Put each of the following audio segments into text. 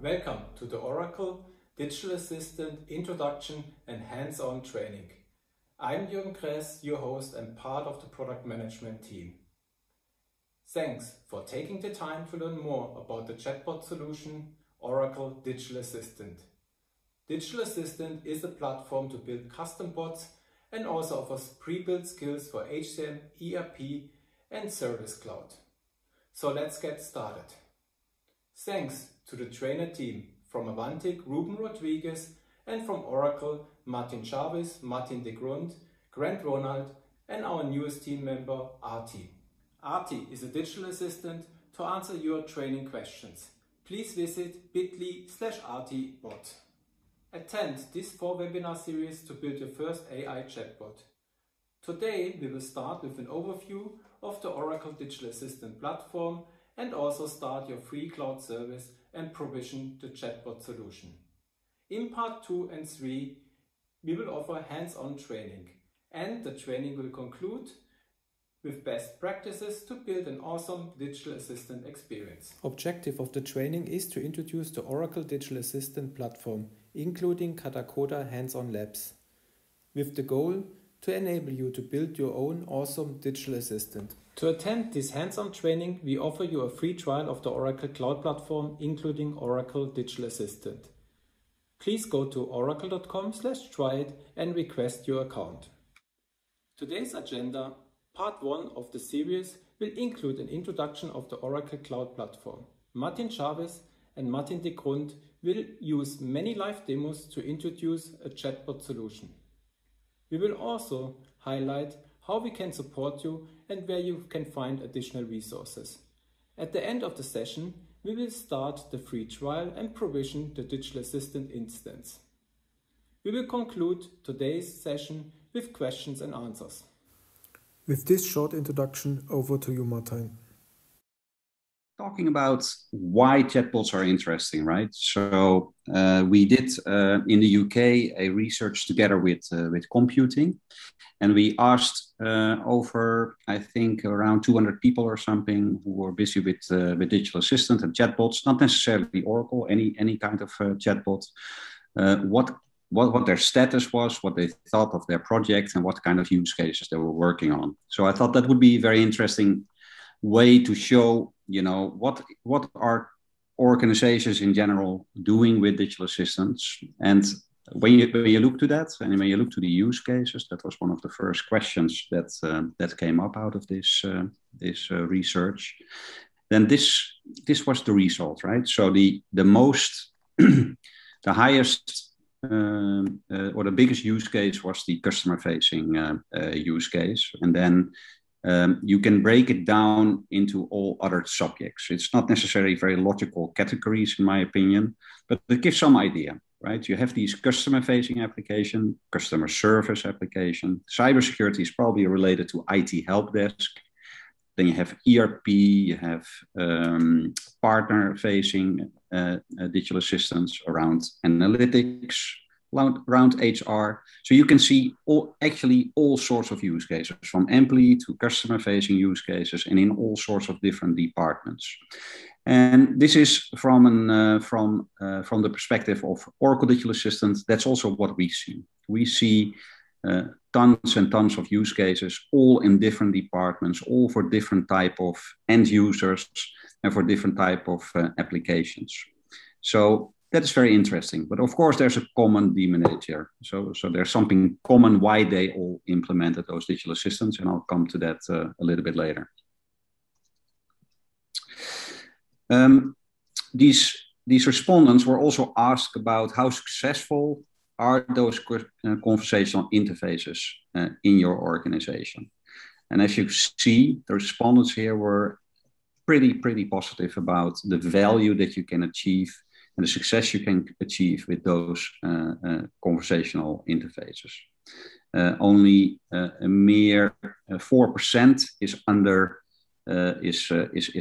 Welcome to the Oracle Digital Assistant Introduction and Hands-on Training. I'm Jürgen Kress, your host and part of the product management team. Thanks for taking the time to learn more about the chatbot solution Oracle Digital Assistant. Digital Assistant is a platform to build custom bots and also offers pre-built skills for HCM, ERP and Service Cloud. So let's get started. Thanks to the trainer team from Avantic, Ruben Rodriguez, and from Oracle, Martin Chavez, Martin de Grund, Grant Ronald, and our newest team member, Arti. Arti is a digital assistant to answer your training questions. Please visit bit.ly/artibot. Attend this 4-webinar series to build your first AI chatbot. Today we will start with an overview of the Oracle Digital Assistant platform and also start your free cloud service and provision the chatbot solution. In part 2 and 3, we will offer hands-on training, and the training will conclude with best practices to build an awesome digital assistant experience. Objective of the training is to introduce the Oracle Digital Assistant platform, including Katacoda hands-on labs, with the goal to enable you to build your own awesome digital assistant. To attend this hands-on training, we offer you a free trial of the Oracle Cloud Platform, including Oracle Digital Assistant. Please go to oracle.com/tryit and request your account. Today's agenda, part 1 of the series, will include an introduction of the Oracle Cloud Platform. Martin Chavez and Martin de Grund will use many live demos to introduce a chatbot solution. We will also highlight how we can support you and where you can find additional resources. At the end of the session, we will start the free trial and provision the digital assistant instance. We will conclude today's session with questions and answers. With this short introduction, over to you, Martin. Talking about why chatbots are interesting, right? So we did in the UK a research together with computing, and we asked over, I think, around 200 people or something who were busy with digital assistant and chatbots, not necessarily Oracle, any kind of chatbot, what their status was, what they thought of their project, and what kind of use cases they were working on. So I thought that would be a very interesting way to show, what are organizations in general doing with digital assistants. And when you look to that, and when you look to the use cases, that was one of the first questions that came up out of this research. Then this was the result, right? So the most, the highest or the biggest use case was the customer-facing use case, and then you can break it down into all other subjects. It's not necessarily very logical categories, in my opinion, but it gives some idea, right? You have these customer-facing application, customer service application. Cybersecurity is probably related to IT help desk. Then you have ERP, you have partner-facing digital assistants around analytics, around HR. So you can see all sorts of use cases, from employee to customer-facing use cases, and in all sorts of different departments. And this is from the perspective of Oracle Digital Assistant. That's also what we see. We see tons and tons of use cases, all in different departments, all for different type of end users and for different type of applications. So that is very interesting. But of course, there's a common denominator. So there's something common why they all implemented those digital assistants, and I'll come to that a little bit later. These respondents were also asked about how successful are those conversational interfaces in your organization. And as you see, the respondents here were pretty positive about the value that you can achieve and the success you can achieve with those conversational interfaces. Only a mere 4% is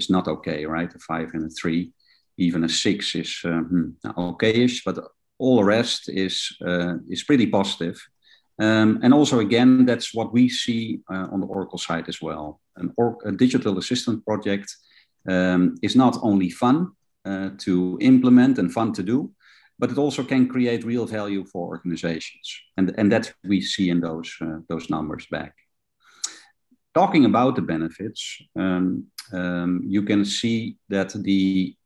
not okay, right? A 5 and a 3, even a 6 is okay-ish, but all the rest is pretty positive. And also, again, that's what we see on the Oracle side as well. A digital assistant project is not only fun, to implement and fun to do, but it also can create real value for organizations. And that we see in those numbers back. Talking about the benefits, you can see that the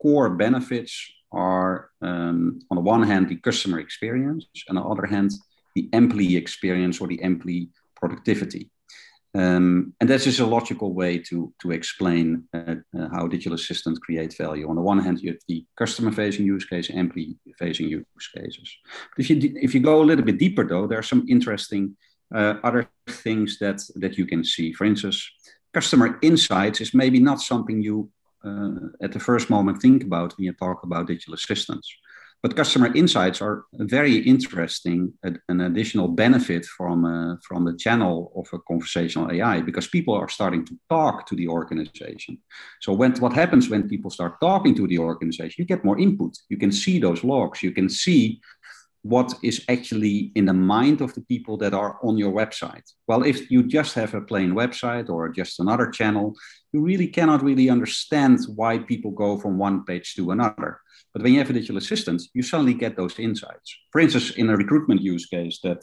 core benefits are, on the one hand, the customer experience, and on the other hand, the employee experience or the employee productivity. And this is a logical way to explain how digital assistants create value. On the one hand, you have the customer-facing use case, employee-facing use cases. But if you go a little bit deeper, though, there are some interesting other things that you can see. For instance, customer insights is maybe not something you at the first moment think about when you talk about digital assistants. But customer insights are very interesting, an additional benefit from the channel of a conversational AI, because people are starting to talk to the organization. So what happens when people start talking to the organization, you get more input. You can see those logs. You can see what is actually in the mind of the people that are on your website. Well, if you just have a plain website or just another channel, you really cannot really understand why people go from one page to another. But when you have a digital assistant, you suddenly get those insights. For instance, in a recruitment use case that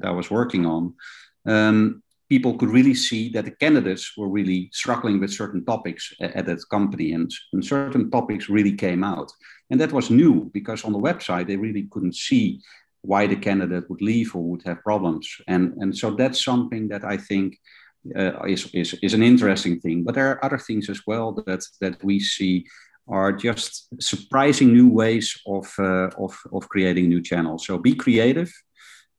I was working on, people could really see that the candidates were really struggling with certain topics at that company, and certain topics really came out. And that was new, because on the website, they really couldn't see why the candidate would leave or would have problems. And so that's something that I think is an interesting thing. But there are other things as well that we see are just surprising new ways of creating new channels. So be creative.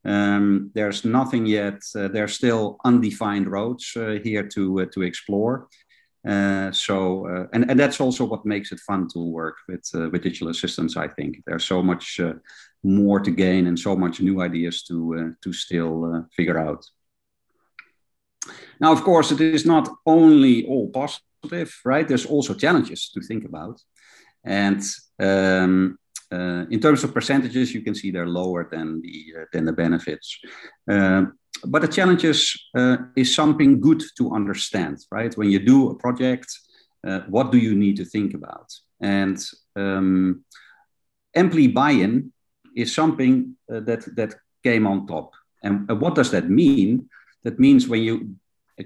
There's nothing yet. There's still undefined roads here to explore. And that's also what makes it fun to work with digital assistants. I think there's so much more to gain and so much new ideas to still figure out. Now, of course, it is not only all positive, right? There's also challenges to think about, and in terms of percentages, you can see they're lower than the benefits. But the challenges is something good to understand, right? When you do a project, what do you need to think about? And employee buy-in is something that came on top. And what does that mean? That means when you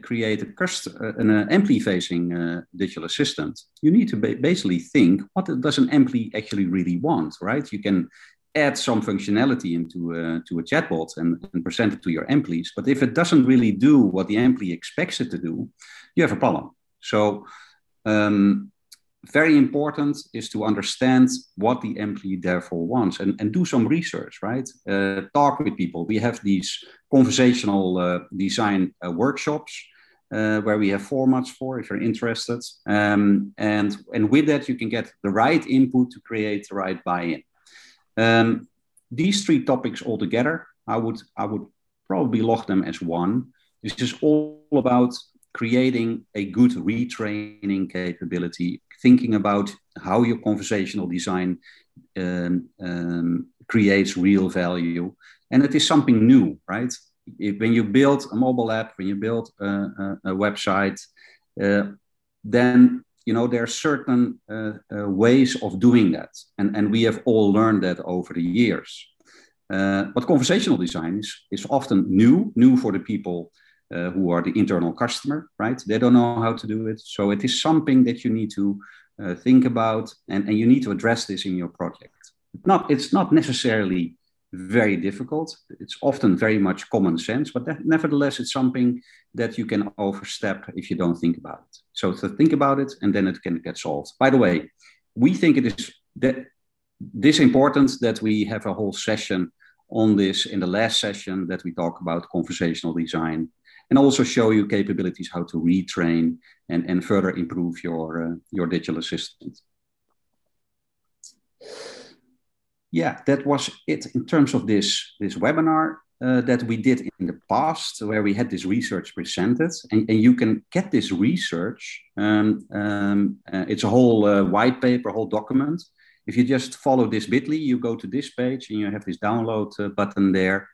create an employee-facing digital assistant, you need to basically think, what does an employee actually really want, right? You can add some functionality into a chatbot and present it to your employees, but if it doesn't really do what the employee expects it to do, you have a problem. So very important is to understand what the employee therefore wants and do some research, right? Talk with people. We have these conversational design workshops where we have formats for if you're interested. And with that, you can get the right input to create the right buy-in. These three topics all together, I would probably log them as one. This is all about creating a good retraining capability, thinking about how your conversational design creates real value. And it is something new, right? When you build a mobile app, when you build a website, then there are certain ways of doing that. And we have all learned that over the years. But conversational design is often new for the people who are the internal customer, right? They don't know how to do it. So it is something that you need to think about, and you need to address this in your project. It's not necessarily very difficult. It's often very much common sense, but nevertheless, it's something that you can overstep if you don't think about it. So to think about it, and then it can get solved. By the way, we think it is this important that we have a whole session on this in the last session, that we talk about conversational design, and also show you capabilities how to retrain and further improve your digital assistant. Yeah, that was it in terms of this webinar that we did in the past, where we had this research presented. And you can get this research. It's a whole white paper, a whole document. If you just follow this bit.ly, you go to this page and you have this download button there.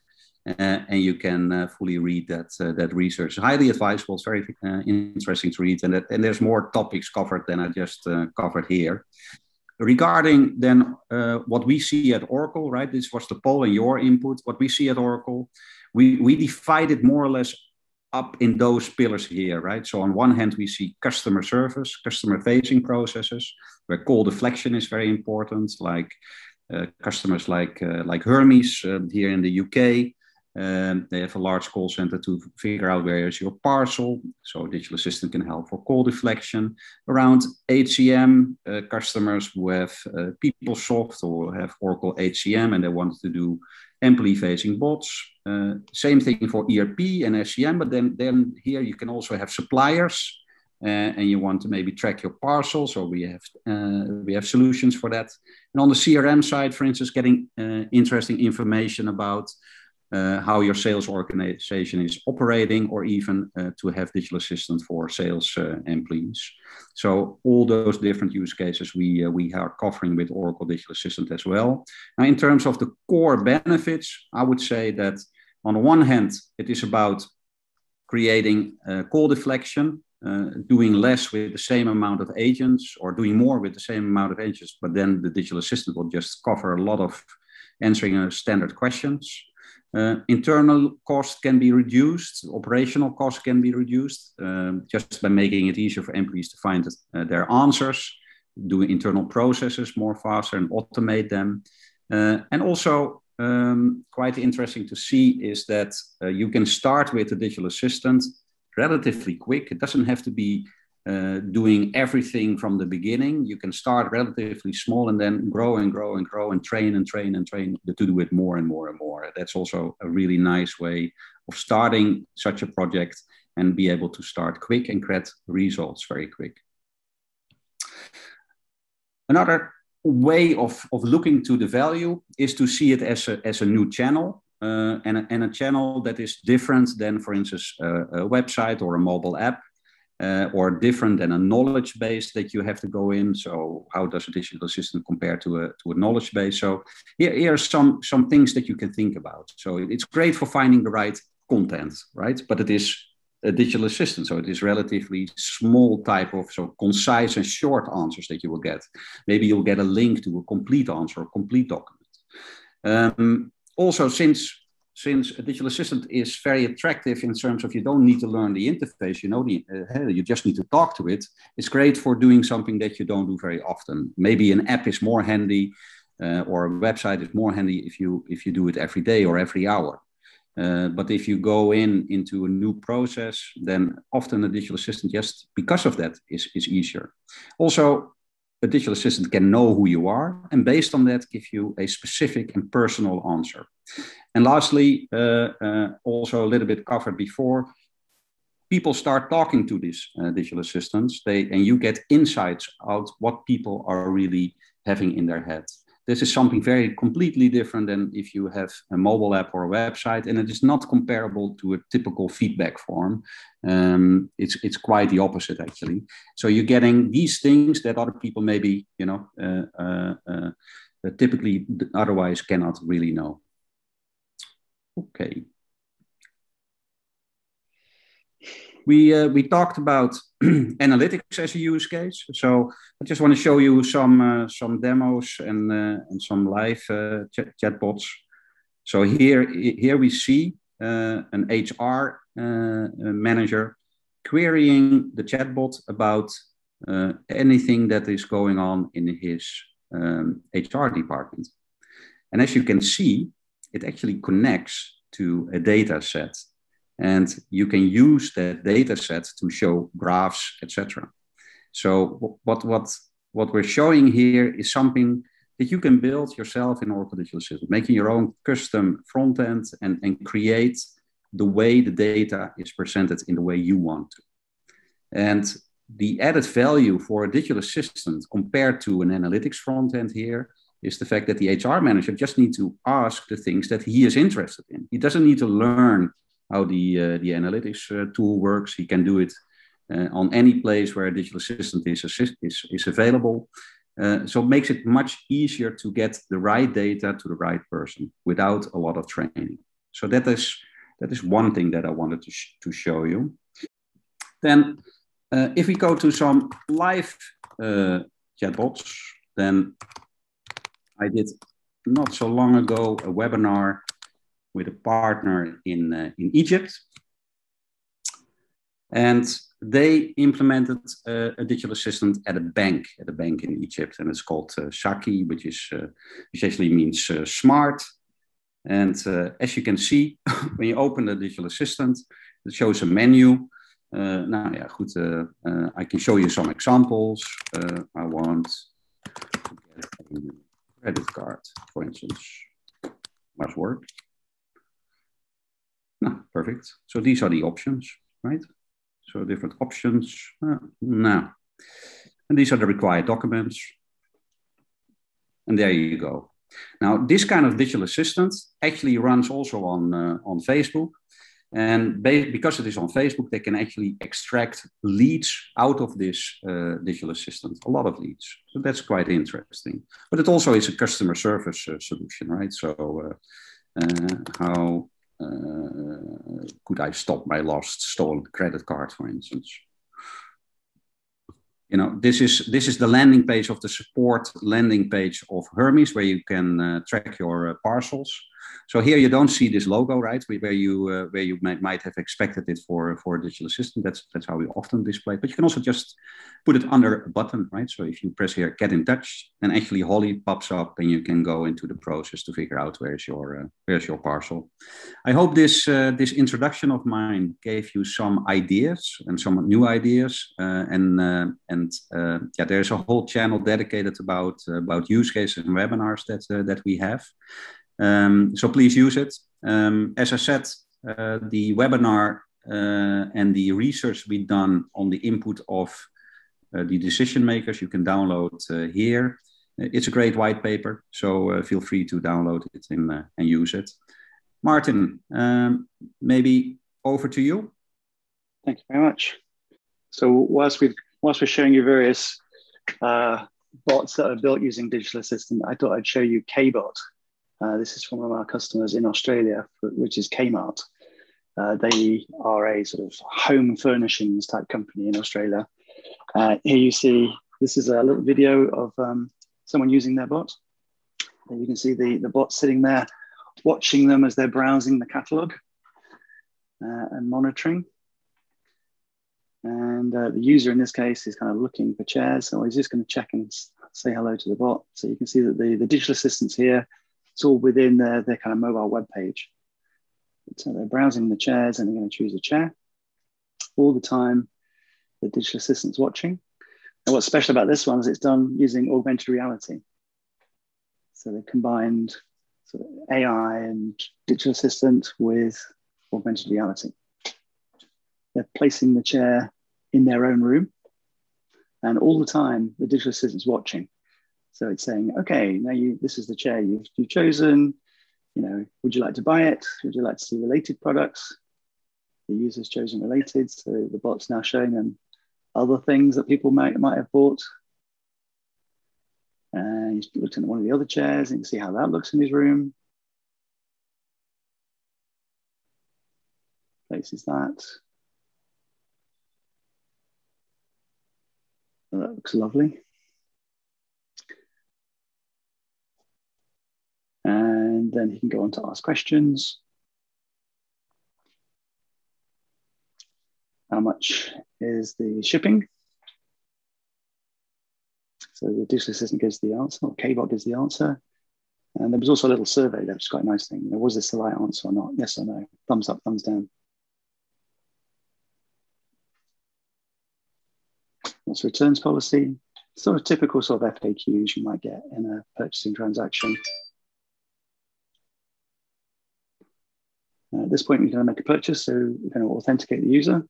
And you can fully read that research. Highly advisable. It's very interesting to read. And there's more topics covered than I just covered here. Regarding then what we see at Oracle, right? This was the poll and your input. What we see at Oracle, we divide it more or less up in those pillars here, right? So on one hand, we see customer service, customer-facing processes, where call deflection is very important, like customers like Hermes here in the UK. They have a large call center to figure out where is your parcel. So digital assistant can help for call deflection. Around HCM, customers who have PeopleSoft or have Oracle HCM and they want to do employee-facing bots. Same thing for ERP and SCM, but then here you can also have suppliers and you want to maybe track your parcel. So we have solutions for that. And on the CRM side, for instance, getting interesting information about how your sales organization is operating, or even to have digital assistant for sales employees. So all those different use cases we are covering with Oracle Digital Assistant as well. Now, in terms of the core benefits, I would say that on the one hand, it is about creating call deflection, doing less with the same amount of agents, or doing more with the same amount of agents, but then the digital assistant will just cover a lot of answering standard questions. Internal cost can be reduced, operational cost can be reduced, just by making it easier for employees to find their answers, do internal processes more faster and automate them. And also quite interesting to see is that you can start with a digital assistant relatively quick. It doesn't have to be doing everything from the beginning. You can start relatively small and then grow and grow and grow and train to do it more and more and more. That's also a really nice way of starting such a project and be able to start quick and get results very quick. Another way of looking to the value is to see it as a new channel. And a channel that is different than, for instance, a website or a mobile app. Or different than a knowledge base that you have to go in. So how does a digital assistant compare to a knowledge base? So here are some things that you can think about. So it's great for finding the right content, right? But it is a digital assistant. So it is relatively small type of, so concise and short answers that you will get. Maybe you'll get a link to a complete answer, a complete document. Also, since a digital assistant is very attractive in terms of you don't need to learn the interface, you just need to talk to it. It's great for doing something that you don't do very often. Maybe an app is more handy or a website is more handy if you do it every day or every hour. But if you go into a new process, then often a digital assistant, just because of that, is easier. Also, a digital assistant can know who you are, and based on that, give you a specific and personal answer. And lastly, also a little bit covered before, people start talking to these digital assistants, and you get insights out what people are really having in their head. This is something very completely different than if you have a mobile app or a website, and it is not comparable to a typical feedback form. It's quite the opposite, actually. So you're getting these things that other people maybe, typically otherwise cannot really know. Okay. We talked about analytics as a use case. So I just want to show you some demos and some live chatbots. So here we see an HR manager querying the chatbot about anything that is going on in his HR department. And as you can see, it actually connects to a data set. And you can use that data set to show graphs, etc. So what we're showing here is something that you can build yourself in Oracle Digital Assistant, making your own custom front end and create the way the data is presented in the way you want to. And the added value for a digital assistant compared to an analytics front end here is the fact that the HR manager just needs to ask the things that he is interested in. He doesn't need to learn how the analytics tool works. He can do it on any place where a digital assistant is available. So it makes it much easier to get the right data to the right person without a lot of training. So that is one thing that I wanted to show you. Then if we go to some live chatbots, then I did not so long ago a webinar with a partner in Egypt. And they implemented a digital assistant at a bank in Egypt. And it's called Shaki, which actually means smart. And as you can see, when you open the digital assistant, it shows a menu. I can show you some examples. I want to get a credit card, for instance. Must work. No, perfect. So these are the options, right? So different options. Now, and these are the required documents. And there you go. Now, this kind of digital assistant actually runs also on Facebook. And because it is on Facebook, they can actually extract leads out of this digital assistant, a lot of leads. So that's quite interesting. But it also is a customer service solution, right? So how could I stop my last stolen credit card, for instance? You know, this is the landing page of the support landing page of Hermes, where you can track your parcels. So here you don't see this logo, right? Where you might have expected it for a digital assistant. That's how we often display it. But you can also just put it under a button, right? So if you press here, get in touch, then actually Holly pops up, and you can go into the process to figure out where's your parcel. I hope this introduction of mine gave you some ideas and some new ideas. There's a whole channel dedicated about use cases and webinars that we have. So please use it. As I said, the webinar and the research we've done on the input of the decision makers, you can download here. It's a great white paper, so feel free to download it and use it. Martin, maybe over to you. Thank you very much. So whilst we're showing you various bots that are built using digital assistant, I thought I'd show you Kbot. This is from one of our customers in Australia, which is Kmart. They are a sort of home furnishings type company in Australia. Here you see, this is a little video of someone using their bot. And you can see the bot sitting there, watching them as they're browsing the catalog and monitoring. And the user in this case is kind of looking for chairs. So he's just going to check and say hello to the bot. So you can see that the digital assistant's here. It's all within their kind of mobile web page. So they're browsing the chairs and they're going to choose a chair. All the time, the digital assistant's watching. And what's special about this one is it's done using augmented reality. So they combined sort of AI and digital assistant with augmented reality. They're placing the chair in their own room. And all the time, the digital assistant's watching. So it's saying, okay, now this is the chair you've chosen. You know, would you like to buy it? Would you like to see related products? The user's chosen related, so the bot's now showing them other things that people might have bought. And he's looking at one of the other chairs and you can see how that looks in his room. Places that. Oh, that looks lovely. And then he can go on to ask questions. How much is the shipping? So the digital assistant gives the answer, or Kbot gives the answer. And there was also a little survey there, which is quite a nice thing. You know, was this the right answer or not? Yes or no? Thumbs up, thumbs down. That's returns policy. Sort of typical sort of FAQs you might get in a purchasing transaction. At this point, we're going to make a purchase, so we're going to authenticate the user.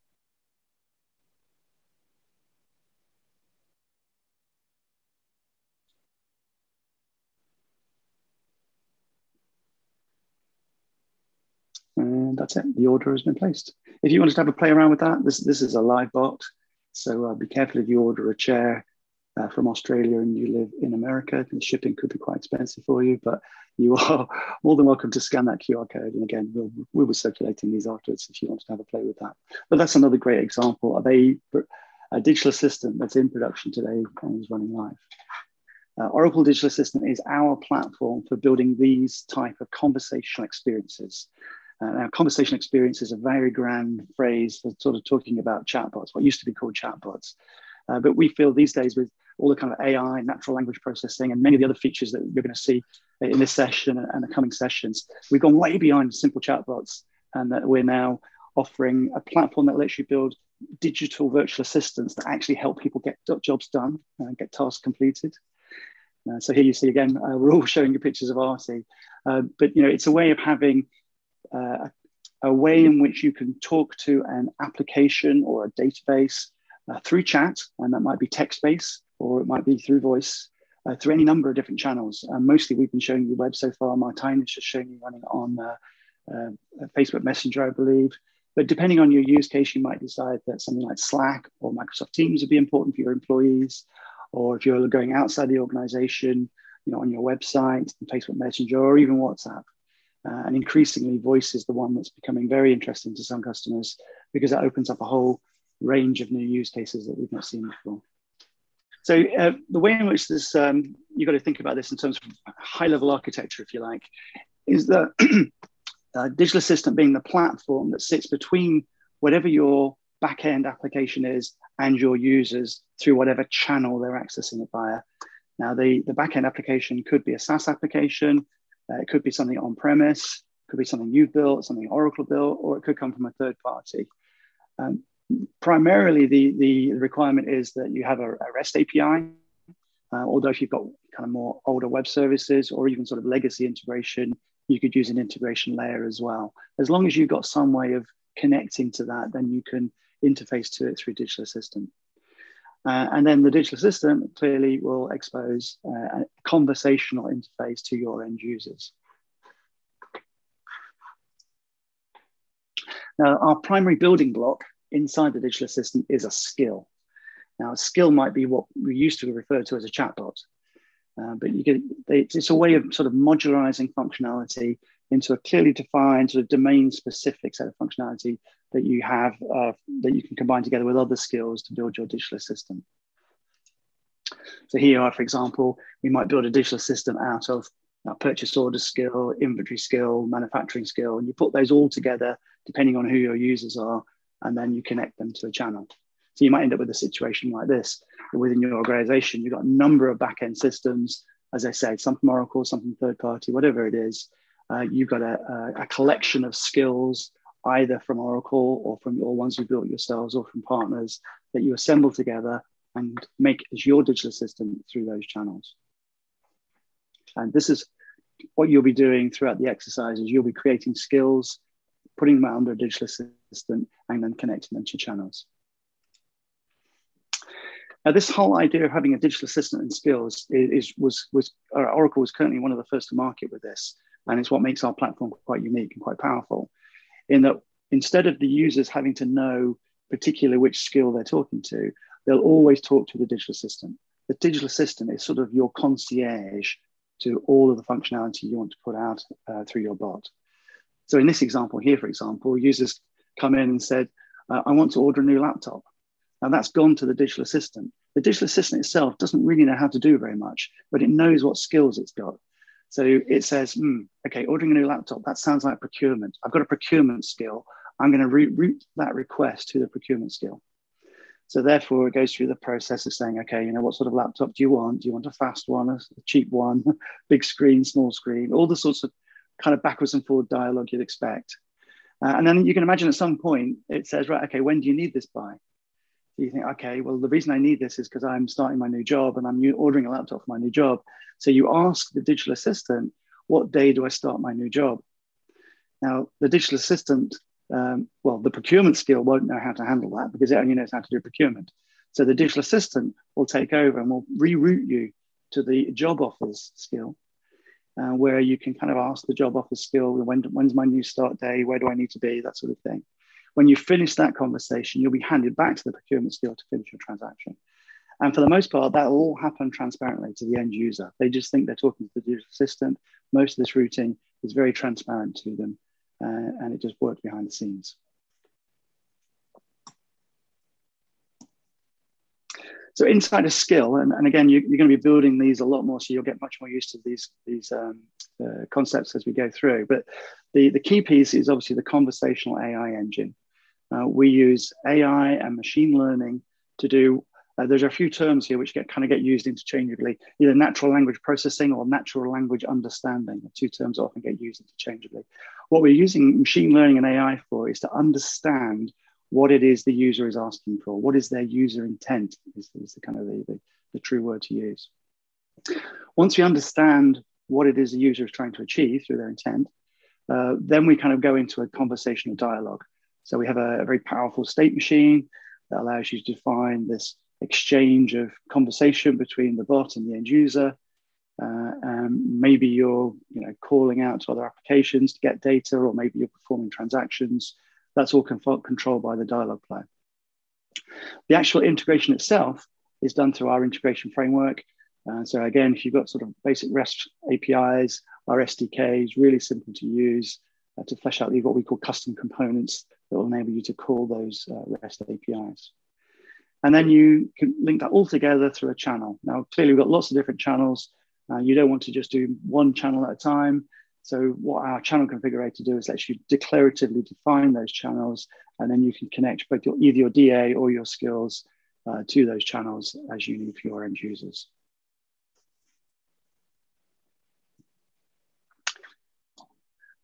And that's it. The order has been placed. If you wanted to have a play around with that, this is a live bot. So be careful if you order a chair from Australia and you live in America. The shipping could be quite expensive for you, but you are more than welcome to scan that QR code. And again, we'll be circulating these afterwards if you wanted to have a play with that. But that's another great example of a digital assistant that's in production today and is running live. Oracle Digital Assistant is our platform for building these type of conversational experiences. Now, conversational experience is a very grand phrase for sort of talking about chatbots, what used to be called chatbots. But we feel these days with all the kind of AI, natural language processing, and many of the other features that you're going to see in this session and the coming sessions, we've gone way beyond simple chatbots, and that we're now offering a platform that lets you build digital virtual assistants that actually help people get jobs done and get tasks completed. So here you see again, we're all showing you pictures of Artie, but it's a way of having a way in which you can talk to an application or a database through chat, and that might be text-based or it might be through voice, through any number of different channels. Mostly we've been showing you web so far. My time is just showing you running on Facebook Messenger, I believe. But depending on your use case, you might decide that something like Slack or Microsoft Teams would be important for your employees, or if you're going outside the organization, on your website, Facebook Messenger, or even WhatsApp. And increasingly, voice is the one that's becoming very interesting to some customers because that opens up a whole range of new use cases that we've not seen before. So the way in which this, you've got to think about this in terms of high-level architecture, if you like, is that digital assistant being the platform that sits between whatever your back-end application is and your users through whatever channel they're accessing it via. Now, the back-end application could be a SaaS application, it could be something on-premise, could be something you've built, something Oracle built, or it could come from a third party. Primarily, the requirement is that you have a REST API, although if you've got kind of more older web services or even sort of legacy integration, you could use an integration layer as well. As long as you've got some way of connecting to that, then you can interface to it through Digital Assistant. And then the Digital Assistant clearly will expose a conversational interface to your end users. Now, our primary building block inside the Digital Assistant is a skill. Now, a skill might be what we used to refer to as a chatbot, but it's a way of sort of modularizing functionality into a clearly defined sort of domain-specific set of functionality that you have that you can combine together with other skills to build your digital assistant. So here are, for example, we might build a digital assistant out of a purchase order skill, inventory skill, manufacturing skill, and you put those all together depending on who your users are, and then you connect them to a channel. So you might end up with a situation like this. Within your organization, you've got a number of back-end systems, as I said, some from Oracle, some from third party, whatever it is. You've got a collection of skills, either from Oracle or from your ones you built yourselves or from partners that you assemble together and make as your digital assistant through those channels. And this is what you'll be doing throughout the exercises. You'll be creating skills, putting them out under a digital assistant, and then connecting them to channels. Now, this whole idea of having a digital assistant and skills Oracle was currently one of the first to market with this. And it's what makes our platform quite unique and quite powerful, in that instead of the users having to know particularly which skill they're talking to, they'll always talk to the digital assistant. The digital assistant is sort of your concierge to all of the functionality you want to put out through your bot. So in this example here, for example, users come in and said, I want to order a new laptop. Now that's gone to the digital assistant. The digital assistant itself doesn't really know how to do very much, but it knows what skills it's got. So it says, okay, ordering a new laptop, that sounds like procurement. I've got a procurement skill. I'm going to route that request to the procurement skill. So therefore, it goes through the process of saying, okay, what sort of laptop do you want? Do you want a fast one, a cheap one, big screen, small screen, all the sorts of kind of backwards and forward dialogue you'd expect. And then you can imagine at some point, it says, right, okay, when do you need this by? So you think, okay, well, the reason I need this is because I'm starting my new job and I'm ordering a laptop for my new job. So you ask the digital assistant, what day do I start my new job? Now, the digital assistant, the procurement skill won't know how to handle that because it only knows how to do procurement. So the digital assistant will take over and will reroute you to the job offers skill, where you can kind of ask the job offers skill, when's my new start day, where do I need to be, that sort of thing. When you finish that conversation, you'll be handed back to the procurement skill to finish your transaction. And for the most part, that will all happen transparently to the end user. They just think they're talking to the digital assistant. Most of this routing is very transparent to them, and it just works behind the scenes. So inside a skill, and again, you're going to be building these a lot more, so you'll get much more used to these concepts as we go through. But the key piece is obviously the Conversational AI Engine. We use AI and machine learning to do, there's a few terms here which kind of get used interchangeably, either natural language processing or natural language understanding. The two terms often get used interchangeably. What we're using machine learning and AI for is to understand what it is the user is asking for. What is their user intent is the kind of the true word to use. Once we understand what it is the user is trying to achieve through their intent, then we kind of go into a conversational dialogue. So we have a very powerful state machine that allows you to define this exchange of conversation between the bot and the end user. Maybe you're calling out to other applications to get data, or maybe you're performing transactions. That's all controlled by the dialogue player. The actual integration itself is done through our integration framework. So again, if you've got sort of basic REST APIs, our SDKs, really simple to use to flesh out what we call custom components that will enable you to call those REST APIs. And then you can link that all together through a channel. Now, clearly we've got lots of different channels. You don't want to just do one channel at a time. So what our channel configurator do is let you declaratively define those channels, and then you can connect both either your DA or your skills to those channels as you need for your end users.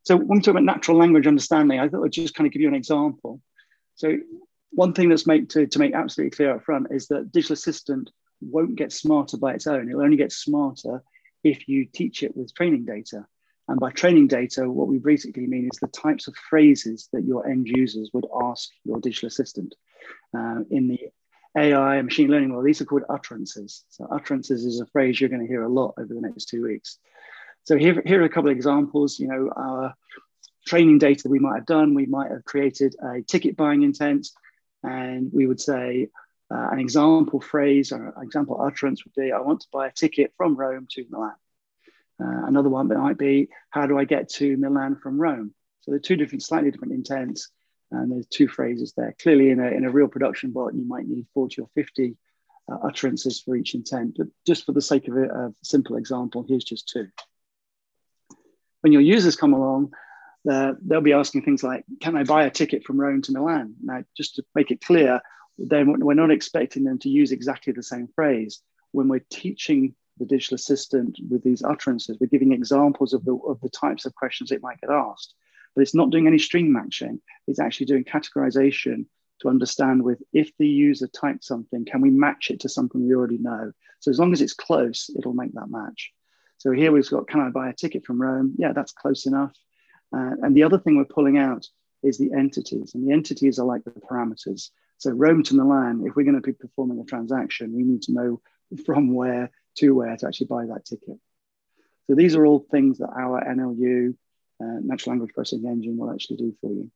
So when we talk about natural language understanding, I thought I'd just kind of give you an example. So one thing that's to make absolutely clear up front is that digital assistant won't get smarter by its own. It'll only get smarter if you teach it with training data. And by training data, what we basically mean is the types of phrases that your end users would ask your digital assistant. In the AI and machine learning world, these are called utterances. So utterances is a phrase you're going to hear a lot over the next 2 weeks. So here are a couple of examples. Our training data we might have done, we might have created a ticket buying intent, and we would say an example phrase or example utterance would be, I want to buy a ticket from Rome to Milan. Another one that might be, how do I get to Milan from Rome? So they're two slightly different intents, and there's two phrases there. Clearly in a real production bot, you might need 40 or 50 utterances for each intent, but just for the sake of a simple example, here's just two. When your users come along, they'll be asking things like, can I buy a ticket from Rome to Milan? Now, just to make it clear, we're not expecting them to use exactly the same phrase. When we're teaching the digital assistant with these utterances, we're giving examples of the types of questions it might get asked. But it's not doing any string matching. It's actually doing categorization to understand if the user typed something, can we match it to something we already know? So as long as it's close, it'll make that match. So here we've got, can I buy a ticket from Rome? Yeah, that's close enough. And the other thing we're pulling out is the entities. And the entities are like the parameters. So Rome to Milan, if we're going to be performing a transaction, we need to know from where to actually buy that ticket. So these are all things that our NLU, natural language processing engine, will actually do for you.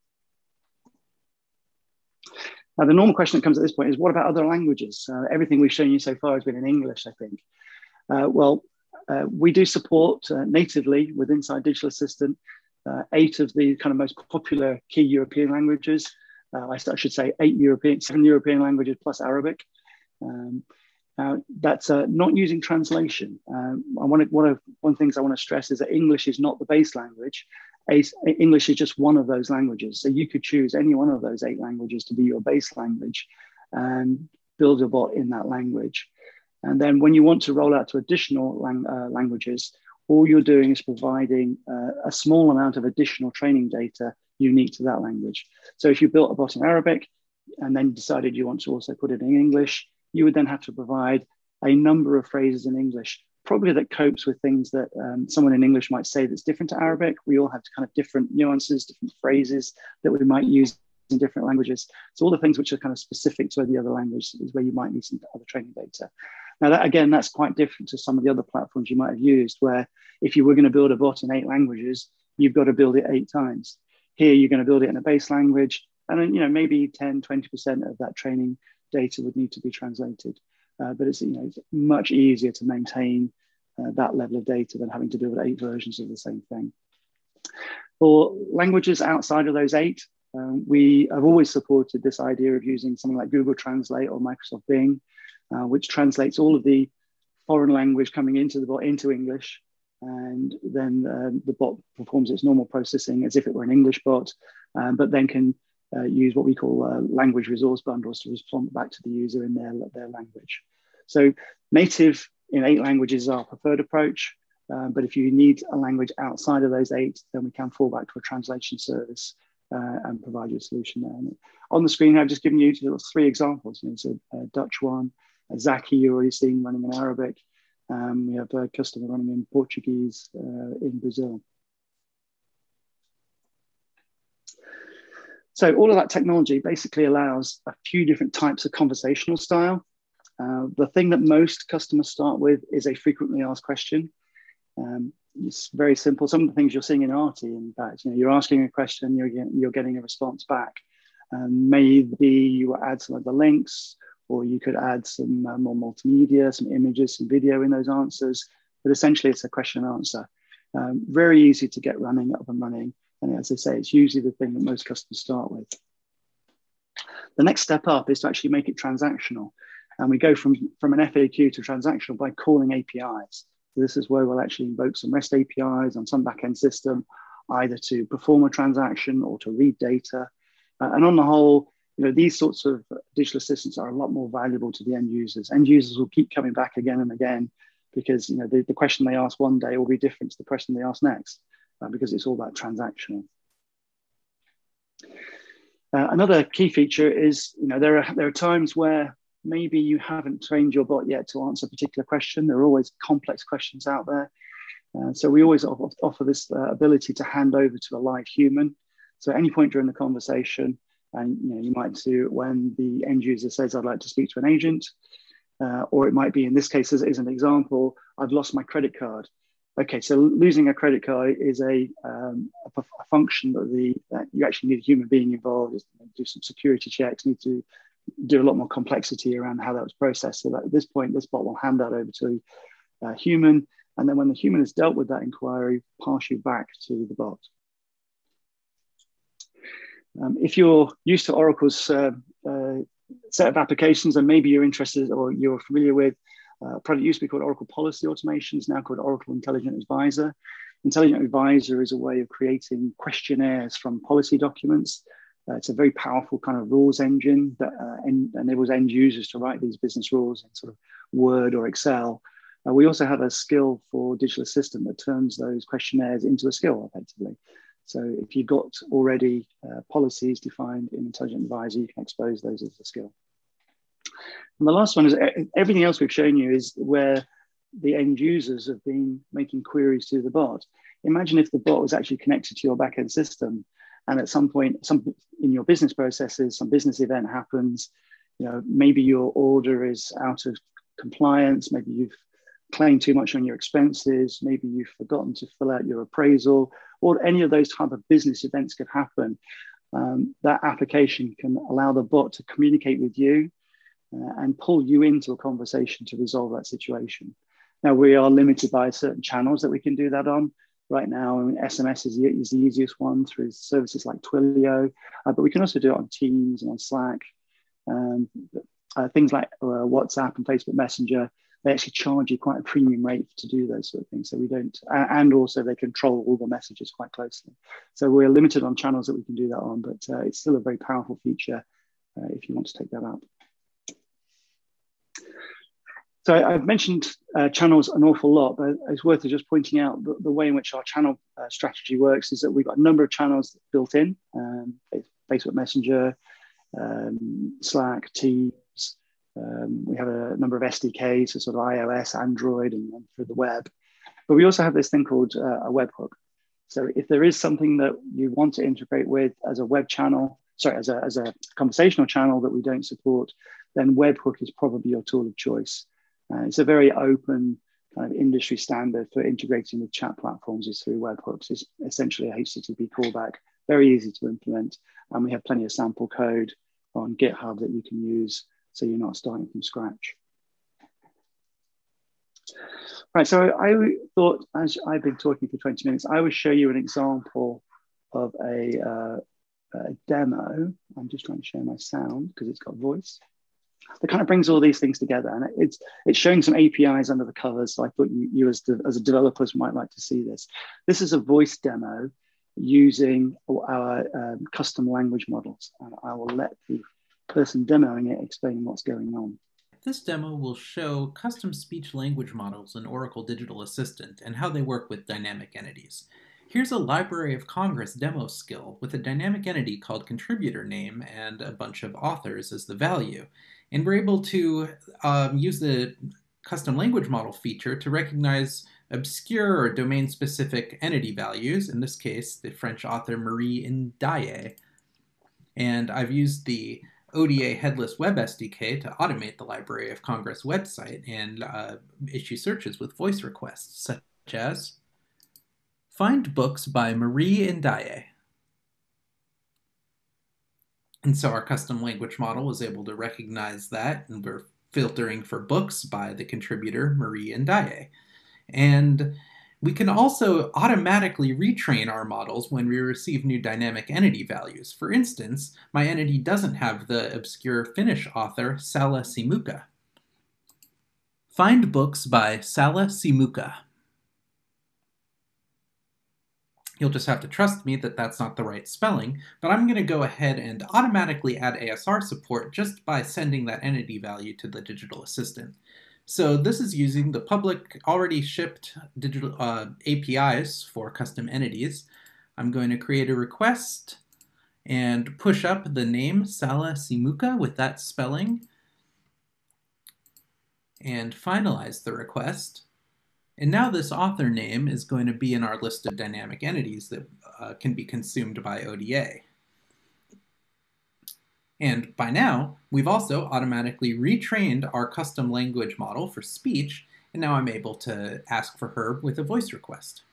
Now, the normal question that comes at this point is, what about other languages? Everything we've shown you so far has been in English, I think. We do support natively with Inside Digital Assistant 8 of the kind of most popular key European languages. I should say 7 European languages plus Arabic. That's not using translation. One of the things I want to stress is that English is not the base language. English is just one of those languages. So you could choose any one of those 8 languages to be your base language and build a bot in that language. And then when you want to roll out to additional languages, all you're doing is providing a small amount of additional training data unique to that language. So if you built a bot in Arabic and then decided you want to also put it in English, you would then have to provide a number of phrases in English, probably that copes with things that someone in English might say that's different to Arabic. We all have kind of different nuances, different phrases that we might use in different languages. So all the things which are kind of specific to the other language is where you might need some other training data. Now, that's quite different to some of the other platforms you might have used, where if you were going to build a bot in 8 languages, you've got to build it 8 times. Here, you're going to build it in a base language, and then maybe 10, 20% of that training data would need to be translated. But it's much easier to maintain that level of data than having to build 8 versions of the same thing. For languages outside of those 8, we have always supported this idea of using something like Google Translate or Microsoft Bing. which translates all of the foreign language coming into the bot into English. And then the bot performs its normal processing as if it were an English bot, but then can use what we call language resource bundles to respond back to the user in their language. So native in 8 languages is our preferred approach. But if you need a language outside of those 8, then we can fall back to a translation service and provide you a solution there. And on the screen, I've just given you 3 examples. There's a Dutch one, a Zaki you're already seeing running in Arabic. We have a customer running in Portuguese in Brazil. So all of that technology basically allows a few different types of conversational style. The thing that most customers start with is a frequently asked question. It's very simple. Some of the things you're seeing in Arti, in fact, you're asking a question, you're getting a response back. Maybe you add some of the links, or you could add some more multimedia, some images, some video in those answers. But essentially, it's a question and answer. Very easy to get running, up and running. And as I say, it's usually the thing that most customers start with. The next step up is to actually make it transactional. And we go from an FAQ to transactional by calling APIs. So this is where we'll actually invoke some REST APIs on some backend system, either to perform a transaction or to read data. And on the whole, these sorts of digital assistants are a lot more valuable to the end users. End users will keep coming back again and again because the question they ask one day will be different to the question they ask next because it's all about transactional. Another key feature is there are times where maybe you haven't trained your bot yet to answer a particular question. There are always complex questions out there. So we always offer this ability to hand over to a live human. So at any point during the conversation, and you might do when the end user says, I'd like to speak to an agent, or it might be, in this case, as an example, I've lost my credit card. Okay, so losing a credit card is a function that you actually need a human being involved, do some security checks, need to do a lot more complexity around how that was processed. So that at this point, this bot will hand that over to a human. And then when the human has dealt with that inquiry, pass you back to the bot. If you're used to Oracle's set of applications, and maybe you're interested or you're familiar with a product used to be called Oracle Policy Automation, it's now called Oracle Intelligent Advisor. Intelligent Advisor is a way of creating questionnaires from policy documents. It's a very powerful kind of rules engine that enables end users to write these business rules in sort of Word or Excel. We also have a skill for digital assistant that turns those questionnaires into a skill effectively. So if you've got already policies defined in Intelligent Advisor, you can expose those as a skill. And the last one is everything else we've shown you is where the end users have been making queries to the bot. Imagine if the bot was actually connected to your backend system, and at some point, in your business processes, some business event happens. Maybe your order is out of compliance. Maybe you've claimed too much on your expenses. Maybe you've forgotten to fill out your appraisal, or any of those type of business events could happen. That application can allow the bot to communicate with you and pull you into a conversation to resolve that situation. Now, we are limited by certain channels that we can do that on. Right now, SMS is the easiest one through services like Twilio, but we can also do it on Teams and on Slack. Things like WhatsApp and Facebook Messenger, they actually charge you quite a premium rate to do those sort of things. So we don't, and also they control all the messages quite closely. So we're limited on channels that we can do that on, but it's still a very powerful feature if you want to take that up. So I've mentioned channels an awful lot, but it's worth just pointing out the way in which our channel strategy works is that we've got a number of channels built in, Facebook Messenger, Slack, Teams. We have a number of SDKs, so sort of iOS, Android, and through the web. But we also have this thing called a webhook. So if there is something that you want to integrate with as a web channel, as a conversational channel that we don't support, then webhook is probably your tool of choice. It's a very open kind of industry standard for integrating with chat platforms is through webhooks. It's essentially a HTTP callback, very easy to implement. And we have plenty of sample code on GitHub that you can use so you're not starting from scratch. Right, so I thought, as I've been talking for 20 minutes, I would show you an example of a demo. I'm just trying to share my sound because it's got voice. that kind of brings all these things together, and it's showing some APIs under the covers. So I thought you as a developers might like to see this. This is a voice demo using our custom language models, and I will let the person demoing it explain what's going on. This demo will show custom speech language models in Oracle Digital Assistant and how they work with dynamic entities. Here's a Library of Congress demo skill with a dynamic entity called contributor name and a bunch of authors as the value. And we're able to use the custom language model feature to recognize obscure or domain-specific entity values, in this case, the French author Marie Ndaye. And I've used the ODA Headless Web SDK to automate the Library of Congress website and issue searches with voice requests, such as find books by Marie Ndaye. And so our custom language model was able to recognize that, and we're filtering for books by the contributor Marie Ndaye. And we can also automatically retrain our models when we receive new dynamic entity values. For instance, my entity doesn't have the obscure Finnish author Salla Simuka. Find books by Salla Simuka. You'll just have to trust me that that's not the right spelling, but I'm going to go ahead and automatically add ASR support just by sending that entity value to the digital assistant. So this is using the public already shipped digital APIs for custom entities. I'm going to create a request and push up the name Salla Simuka with that spelling and finalize the request. And now this author name is going to be in our list of dynamic entities that can be consumed by ODA. And by now, we've also automatically retrained our custom language model for speech, and now I'm able to ask for her with a voice request.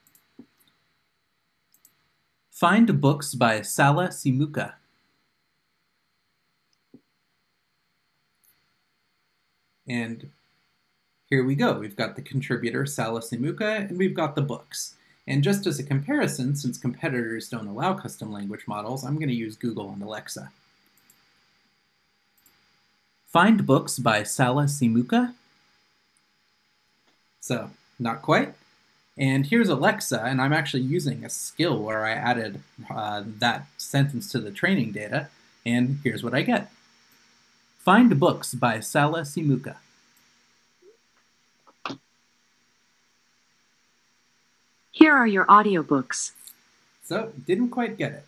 Find books by Salla Simuka. And here we go. We've got the contributor Salla Simuka, and we've got the books. And just as a comparison, since competitors don't allow custom language models, I'm going to use Google and Alexa. Find books by Salla Simuka. So, not quite. And here's Alexa, and I'm actually using a skill where I added that sentence to the training data, and here's what I get. Find books by Salla Simuka. Here are your audiobooks. So, didn't quite get it.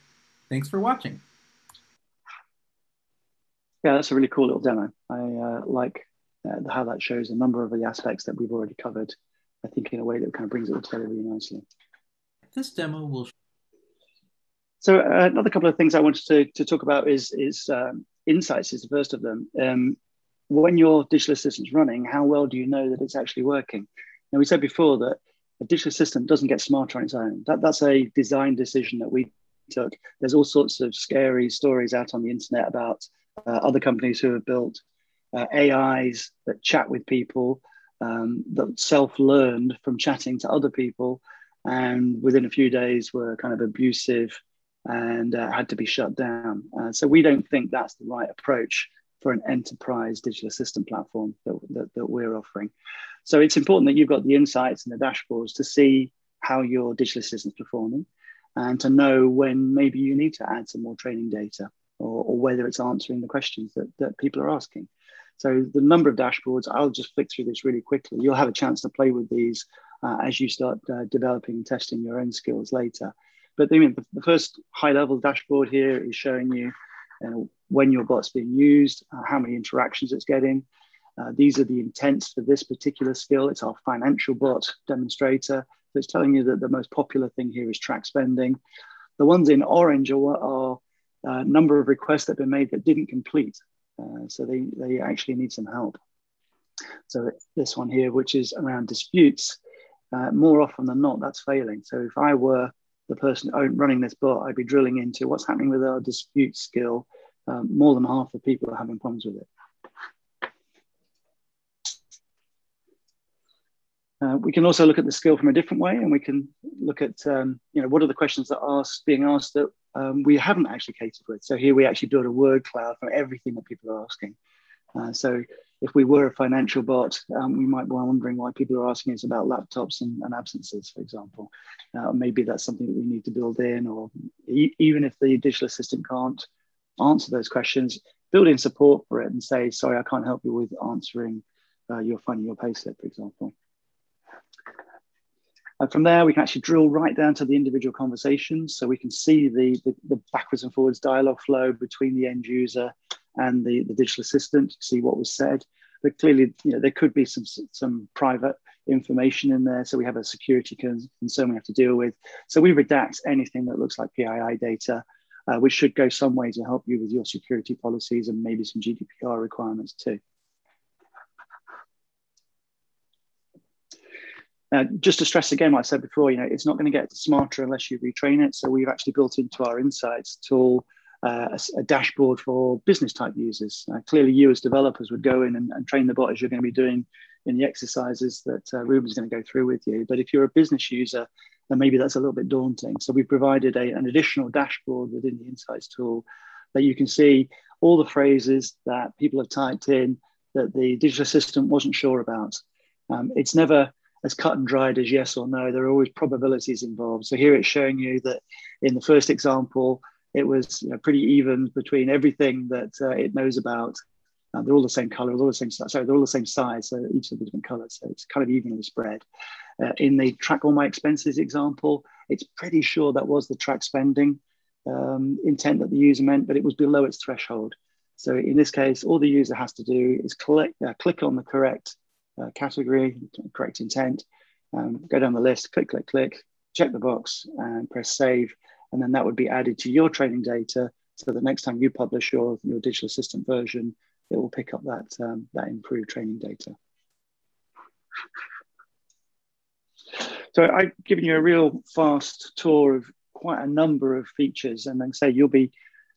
Thanks for watching. Yeah, that's a really cool little demo. I like how that shows a number of the aspects that we've already covered, I think in a way that kind of brings it all together really nicely. This demo will... So another couple of things I wanted to talk about is insights is the first of them. When your digital assistant's running, how well do you know that it's actually working? Now, we said before that a digital assistant doesn't get smarter on its own. That's a design decision that we took. There's all sorts of scary stories out on the internet about other companies who have built AIs that chat with people, that self-learned from chatting to other people, and within a few days were kind of abusive and had to be shut down. So we don't think that's the right approach for an enterprise digital assistant platform that we're offering. So it's important that you've got the insights and the dashboards to see how your digital assistant's performing and to know when maybe you need to add some more training data or whether it's answering the questions that people are asking. So the number of dashboards, I'll just flick through this really quickly. You'll have a chance to play with these as you start developing and testing your own skills later. But the first high-level dashboard here is showing you when your bot's being used, how many interactions it's getting. These are the intents for this particular skill. It's our financial bot demonstrator. So it's telling you that the most popular thing here is track spending. The ones in orange are number of requests that have been made that didn't complete. So they actually need some help. So this one here, which is around disputes, more often than not, that's failing. So if I were the person running this bot, I'd be drilling into what's happening with our dispute skill. More than half the people are having problems with it. We can also look at the skill from a different way, and we can look at what are the questions that are being asked that we haven't actually catered with. So here we actually build a word cloud from everything that people are asking. So if we were a financial bot, we might be wondering why people are asking us about laptops and absences, for example. Maybe that's something that we need to build in, or even if the digital assistant can't answer those questions, build in support for it and say, sorry, I can't help you with answering your finding your payslip, for example. And from there, we can actually drill right down to the individual conversations. So we can see the backwards and forwards dialogue flow between the end user and the digital assistant, see what was said. But clearly, there could be some private information in there. So we have a security concern we have to deal with. So we redact anything that looks like PII data, which should go some way to help you with your security policies and maybe some GDPR requirements too. Just to stress again, what I said before, it's not going to get smarter unless you retrain it. So we've actually built into our Insights tool a dashboard for business type users. Clearly, you as developers would go in and train the bot as you're going to be doing in the exercises that Ruben's going to go through with you. But if you're a business user, then maybe that's a little bit daunting. So we've provided an additional dashboard within the Insights tool that you can see all the phrases that people have typed in that the digital assistant wasn't sure about. It's never as cut and dried as yes or no. There are always probabilities involved. So here it's showing you that in the first example, it was pretty even between everything that it knows about. They're all the same color, they're all the same size. Sorry, they're all the same size, so each of the different colors. So it's kind of evenly spread. In the track all my expenses example, it's pretty sure that was the track spending intent that the user meant, but it was below its threshold. So in this case, all the user has to do is click on the correct category, correct intent, go down the list, click, check the box and press save. And then that would be added to your training data. So the next time you publish your digital assistant version, it will pick up that improved training data. So I've given you a real fast tour of quite a number of features, and then say you'll be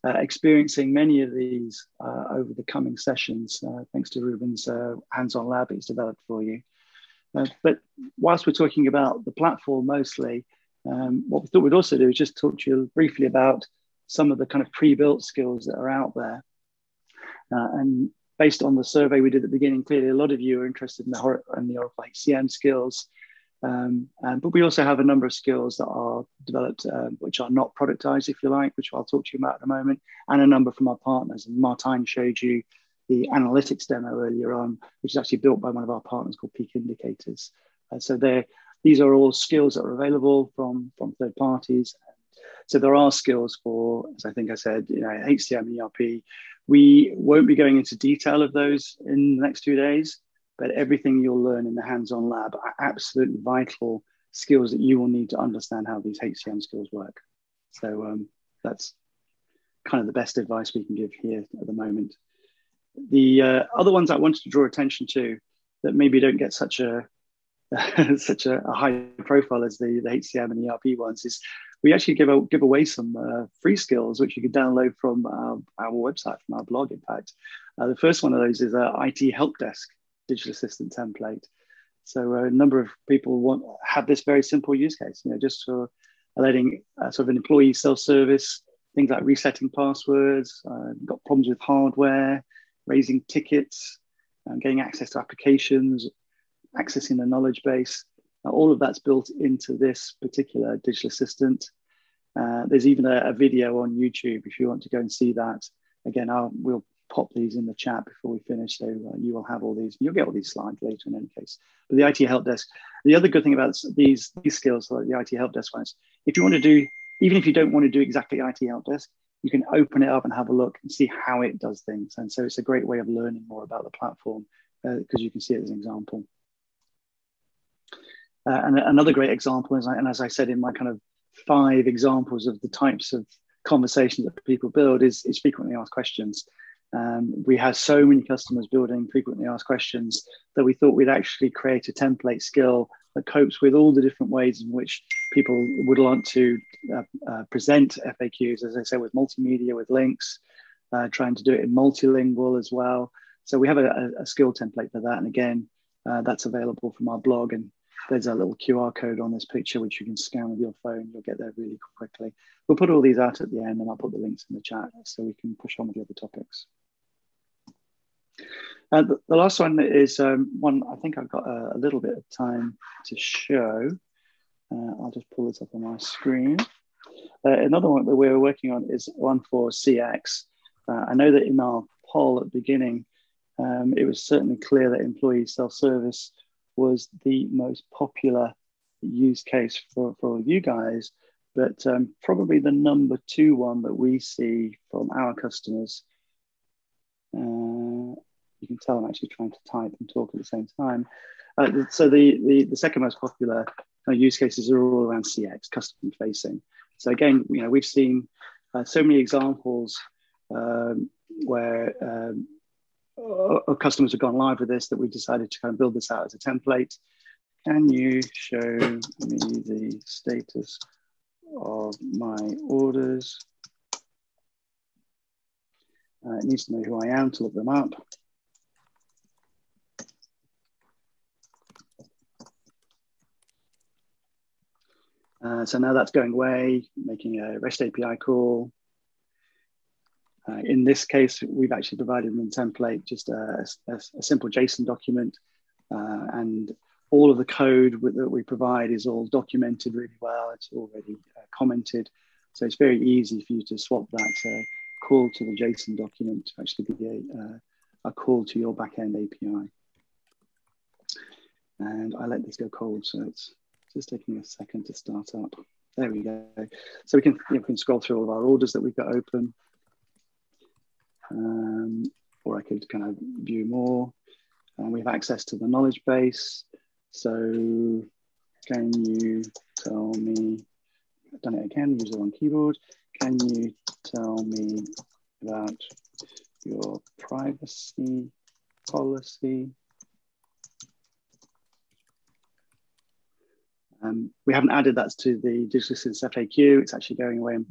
experiencing many of these over the coming sessions, thanks to Ruben's hands-on lab he's developed for you. But whilst we're talking about the platform mostly, what we thought we'd also do is just talk to you briefly about some of the kind of pre-built skills that are out there. And based on the survey we did at the beginning, clearly a lot of you are interested in the Oracle HCM skills. But we also have a number of skills that are developed, which are not productized, if you like, which I'll talk to you about in a moment, and a number from our partners. And Martijn showed you the analytics demo earlier on, which is actually built by one of our partners called Peak Indicators. So these are all skills that are available from third parties. So there are skills for, as I think I said, HCM and ERP. We won't be going into detail of those in the next 2 days, but everything you'll learn in the hands-on lab are absolutely vital skills that you will need to understand how these HCM skills work. So that's kind of the best advice we can give here at the moment. The other ones I wanted to draw attention to that maybe don't get such a such a high profile as the HCM and ERP ones is we actually give away some free skills which you can download from our website, from our blog, in fact. The first one of those is an IT help desk digital assistant template. So a number of people have this very simple use case, just for letting sort of an employee self-service, things like resetting passwords, got problems with hardware, raising tickets, getting access to applications, accessing the knowledge base. All of that's built into this particular digital assistant. There's even a video on YouTube if you want to go and see that. Again, we'll pop these in the chat before we finish, so you will have all these. You'll get all these slides later in any case. But the IT help desk, the other good thing about these skills, like the IT help desk ones, if you want to do, even if you don't want to do exactly IT help desk, you can open it up and have a look and see how it does things. And so it's a great way of learning more about the platform because you can see it as an example. And another great example, as I said in my kind of 5 examples of the types of conversations that people build, is frequently asked questions. We have so many customers building frequently asked questions that we thought we'd actually create a template skill that copes with all the different ways in which people would want to present FAQs, as I say, with multimedia, with links, trying to do it in multilingual as well. So we have a skill template for that. And again, that's available from our blog. And there's a little QR code on this picture, which you can scan with your phone. You'll get there really quickly. We'll put all these out at the end, and I'll put the links in the chat so we can push on with the other topics. The last one is one I think I've got a little bit of time to show. I'll just pull this up on my screen. Another one that we're working on is one for CX. I know that in our poll at the beginning, it was certainly clear that employee self-service was the most popular use case for you guys, but probably the number 2 one that we see from our customers. You can tell I'm actually trying to type and talk at the same time. So the second most popular use cases are all around CX, customer facing. So again, we've seen so many examples where our customers have gone live with this that we decided to kind of build this out as a template. Can you show me the status of my orders? It needs to know who I am to look them up. So now that's going away, making a REST API call. In this case, we've actually provided them a template, just a simple JSON document. And all of the code that we provide is all documented really well. It's already commented. So it's very easy for you to swap that call to the JSON document to actually be a call to your backend API. And I let this go cold, so it's just taking a second to start up. There we go. So we can scroll through all of our orders that we've got open. Or I could kind of view more. We have access to the knowledge base. So can you tell me, I've done it again, use it on keyboard. Can you tell me about your privacy policy? We haven't added that to the Digital Assistance FAQ. It's actually going away and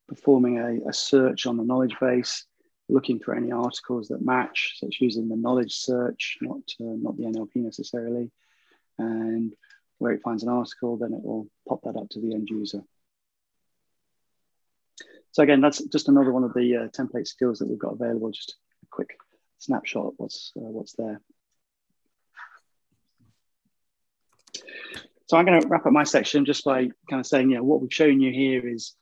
performing a search on the knowledge base, looking for any articles that match. So it's using the knowledge search, not the NLP necessarily. And where it finds an article, then it will pop that up to the end user. So again, that's just another one of the template skills that we've got available. Just a quick snapshot of what's there. So I'm going to wrap up my section just by kind of saying, what we've shown you here is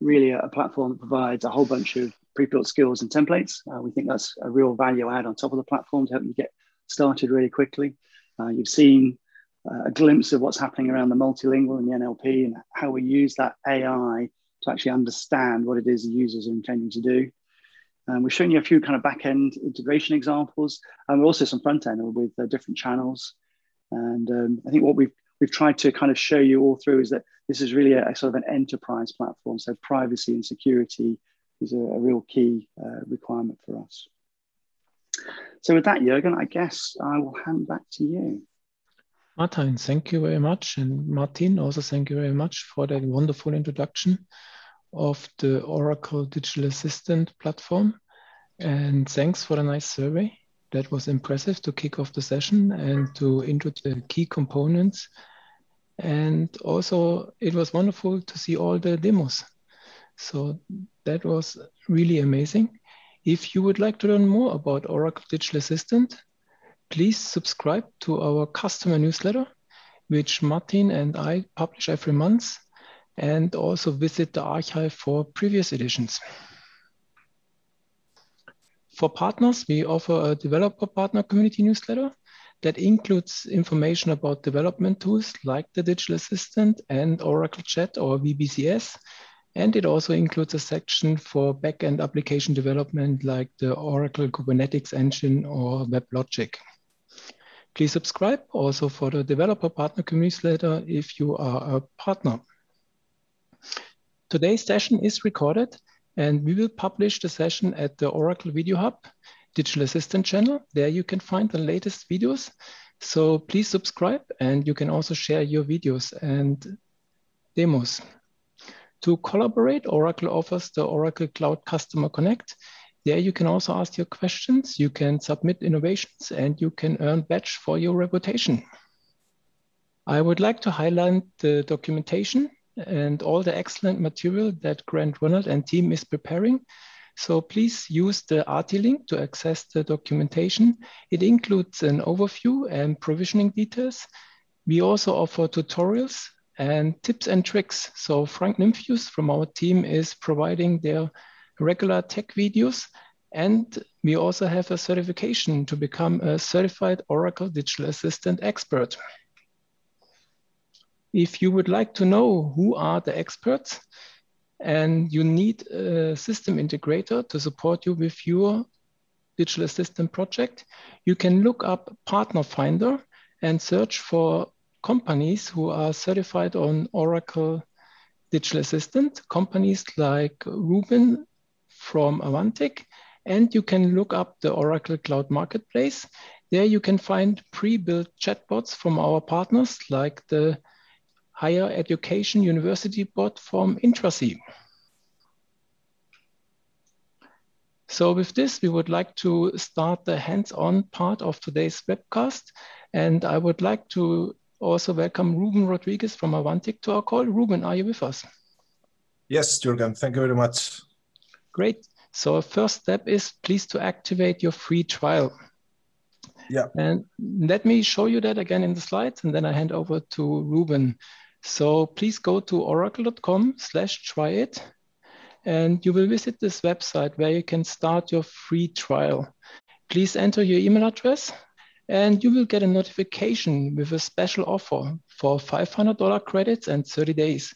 really a platform that provides a whole bunch of pre-built skills and templates. We think that's a real value add on top of the platform to help you get started really quickly. You've seen a glimpse of what's happening around the multilingual and the NLP and how we use that AI to actually understand what it is the users are intending to do. We've shown you a few kind of back-end integration examples, and also some front-end with different channels. And I think what we've tried to kind of show you all through is that this is really a sort of an enterprise platform. So privacy and security is a real key requirement for us. So with that, Jürgen, I guess I will hand back to you. Martin, thank you very much. And Martin, also thank you very much for that wonderful introduction of the Oracle Digital Assistant platform. And thanks for the nice survey. That was impressive to kick off the session and to introduce the key components. And also it was wonderful to see all the demos. So that was really amazing. If you would like to learn more about Oracle Digital Assistant, please subscribe to our customer newsletter, which Martin and I publish every month, and also visit the archive for previous editions. For partners, we offer a developer partner community newsletter that includes information about development tools like the Digital Assistant and Oracle Chat or VBCS. And it also includes a section for backend application development like the Oracle Kubernetes Engine or WebLogic. Please subscribe also for the developer partner community newsletter if you are a partner. Today's session is recorded, and we will publish the session at the Oracle Video Hub Digital Assistant channel. There you can find the latest videos. So please subscribe, and you can also share your videos and demos. To collaborate, Oracle offers the Oracle Cloud Customer Connect. There you can also ask your questions, you can submit innovations, and you can earn badge for your reputation. I would like to highlight the documentation and all the excellent material that Grant Ronald and team is preparing. So please use the RT link to access the documentation. It includes an overview and provisioning details. We also offer tutorials and tips and tricks. So Frank Nymphius from our team is providing their regular tech videos. And we also have a certification to become a certified Oracle Digital Assistant expert. If you would like to know who are the experts and you need a system integrator to support you with your digital assistant project, you can look up Partner Finder and search for companies who are certified on Oracle Digital Assistant, companies like Ruben from Avantic, and you can look up the Oracle Cloud Marketplace. There you can find pre-built chatbots from our partners like the Higher Education University bot from Infancy. So with this, we would like to start the hands-on part of today's webcast. And I would like to also welcome Ruben Rodriguez from Avantic to our call. Ruben, are you with us? Yes, Jürgen, thank you very much. Great. So our first step is please to activate your free trial. Yeah. And let me show you that again in the slides, and then I hand over to Ruben. So please go to oracle.com/tryit, and you will visit this website where you can start your free trial. Please enter your email address, and you will get a notification with a special offer for $500 credits and 30 days.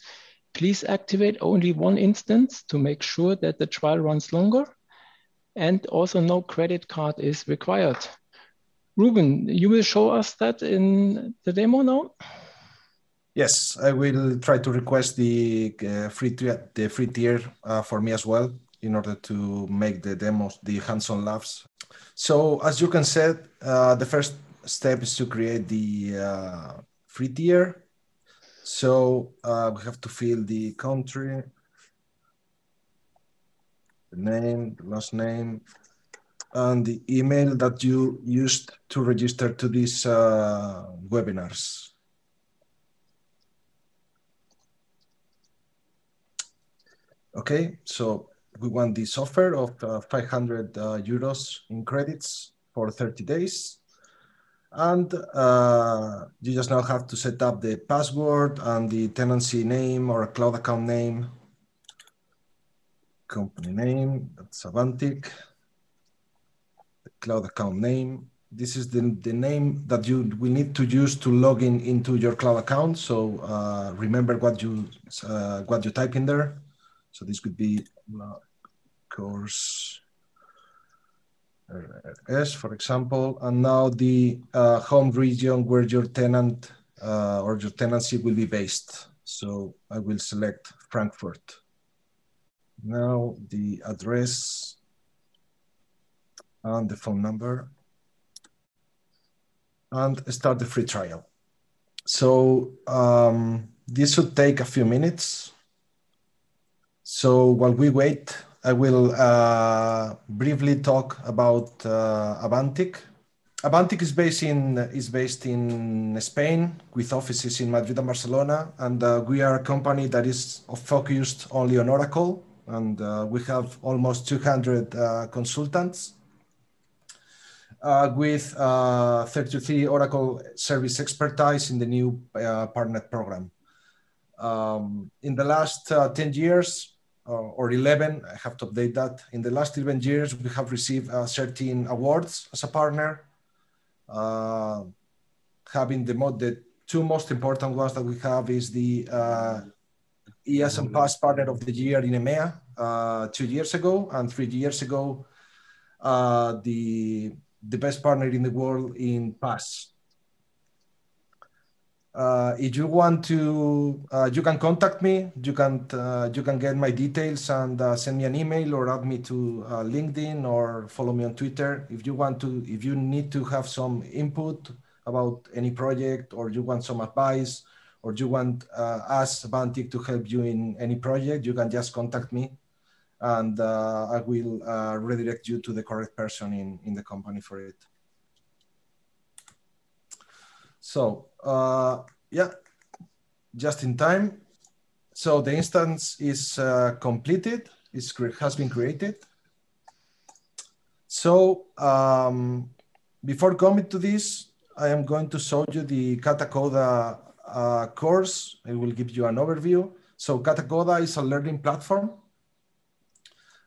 Please activate only one instance to make sure that the trial runs longer, and also no credit card is required. Ruben, you will show us that in the demo now? Yes, I will try to request the free tier for me as well in order to make the demos, the hands-on labs. So as you can see, the first step is to create the free tier. So we have to fill the country, the name, the last name, and the email that you used to register to these webinars. Okay, so we want this offer of 500 euros in credits for 30 days. And you just now have to set up the password and the tenancy name or a cloud account name, company name, that's Avantic, the cloud account name. This is the name that you will need to use to log in into your cloud account. So remember what you type in there. So this could be course S, for example, and now the home region where your tenant or your tenancy will be based. So I will select Frankfurt. Now the address and the phone number, and start the free trial. So this should take a few minutes. So while we wait, I will briefly talk about Avantic. Avantic is based in Spain with offices in Madrid and Barcelona, and we are a company that is focused only on Oracle, and we have almost 200 consultants with 33 Oracle service expertise in the new partner program. In the last 10 years, or 11, I have to update that. In the last 11 years, we have received 13 awards as a partner, having the two most important ones that we have is the ES and PaaS Partner of the Year in EMEA 2 years ago, and 3 years ago, the best partner in the world in PaaS. If you want to, you can contact me. You can get my details and send me an email or add me to LinkedIn or follow me on Twitter. If you need to have some input about any project, or you want some advice, or you want us, Avantic, to help you in any project, you can just contact me, and I will redirect you to the correct person in the company for it. So yeah, just in time. So the instance is completed, has been created. So before coming to this, I am going to show you the Katacoda course. I will give you an overview. So Katacoda is a learning platform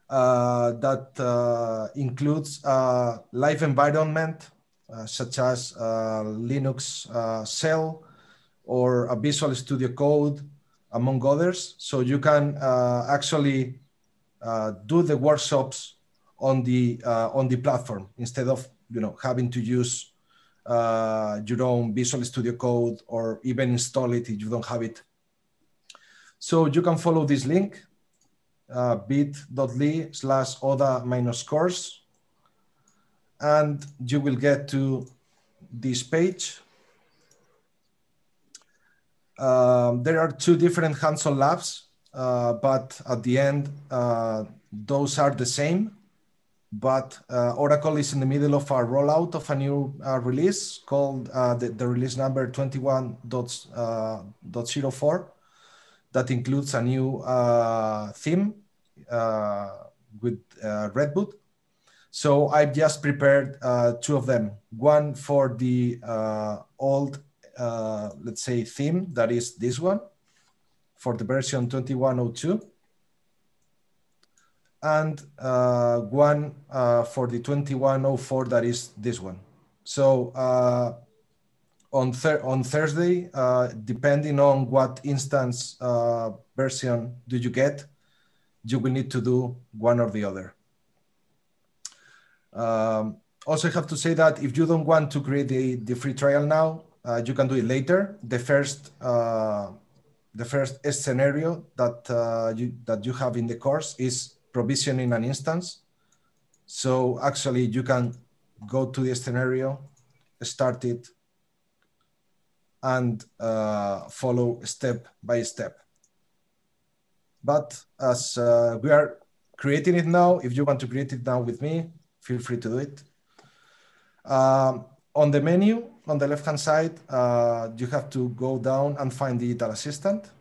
that includes a live environment such as Linux Shell or a Visual Studio Code, among others. So you can actually do the workshops on the platform instead of having to use your own Visual Studio Code or even install it if you don't have it. So you can follow this link, bit.ly/Oda-course, and you will get to this page. There are two different hands-on labs, but at the end, those are the same. But Oracle is in the middle of a rollout of a new release called the release number 21.04 that includes a new theme with Redboot. So I've just prepared two of them. One for the old, let's say, theme, that is this one, for the version 21.02. And one for the 21.04, that is this one. So on Thursday, depending on what instance version do you get, you will need to do one or the other. Also, I have to say that if you don't want to create the free trial now, you can do it later. The first scenario that you have in the course is provisioning an instance. So actually, you can go to the scenario, start it, and follow step by step. But as we are creating it now, if you want to create it now with me, feel free to do it. On the menu, on the left-hand side, you have to go down and find Digital Assistant.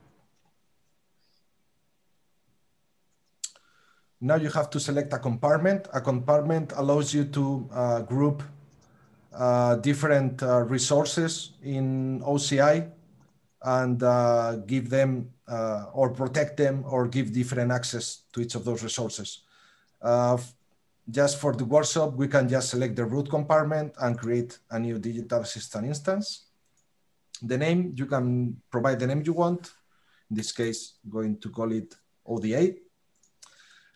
Now you have to select a compartment. A compartment allows you to group different resources in OCI and give them or protect them or give different access to each of those resources. Just for the workshop, we can just select the root compartment and create a new Digital Assistant instance. The name, you can provide the name you want. In this case, I'm going to call it ODA.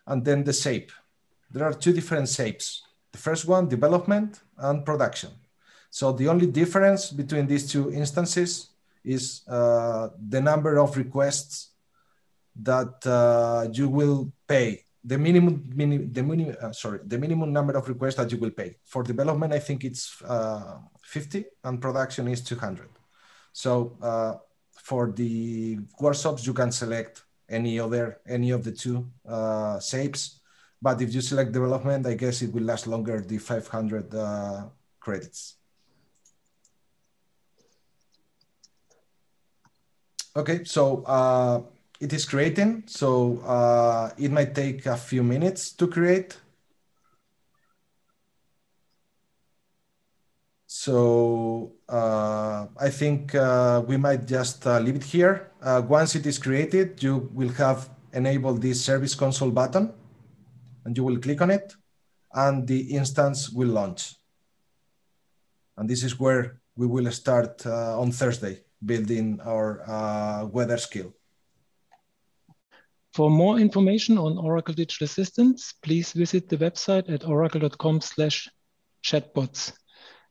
And then the shape. There are two different shapes. The first one, development and production. So the only difference between these two instances is the number of requests that you will pay. The minimum number of requests that you will pay. For development, I think it's 50 and production is 200. So for the workshops, you can select any of the two shapes. But if you select development, I guess it will last longer, the 500 credits. Okay, so it is creating. So it might take a few minutes to create. So I think we might just leave it here. Once it is created, you will have enabled this Service Console button, and you will click on it, and the instance will launch. And this is where we will start on Thursday, building our weather skill. For more information on Oracle Digital Assistants, please visit the website at oracle.com/chatbots.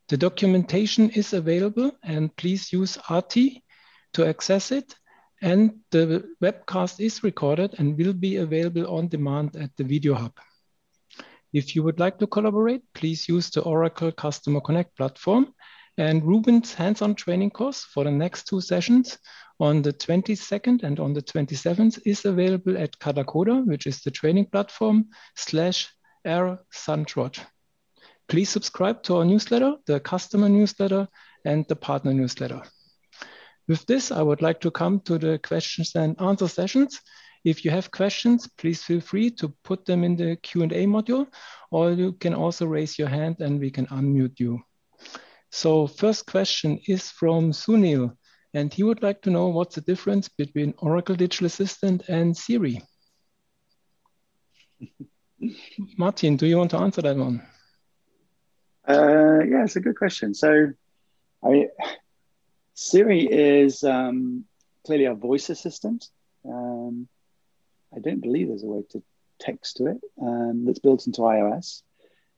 The documentation is available, and please use RT to access it. And the webcast is recorded and will be available on demand at the Video Hub. If you would like to collaborate, please use the Oracle Customer Connect platform. And Ruben's hands-on training course for the next two sessions on the 22nd and on the 27th is available at Katacoda, which is the training platform, /r/Sandrot. Please subscribe to our newsletter, the customer newsletter, and the partner newsletter. With this, I would like to come to the questions and answer sessions. If you have questions, please feel free to put them in the Q&A module, or you can also raise your hand and we can unmute you. So first question is from Sunil, and he would like to know what's the difference between Oracle Digital Assistant and Siri. Martin, do you want to answer that one? Yeah, it's a good question. So, Siri is clearly a voice assistant. I don't believe there's a way to text to it that's built into iOS.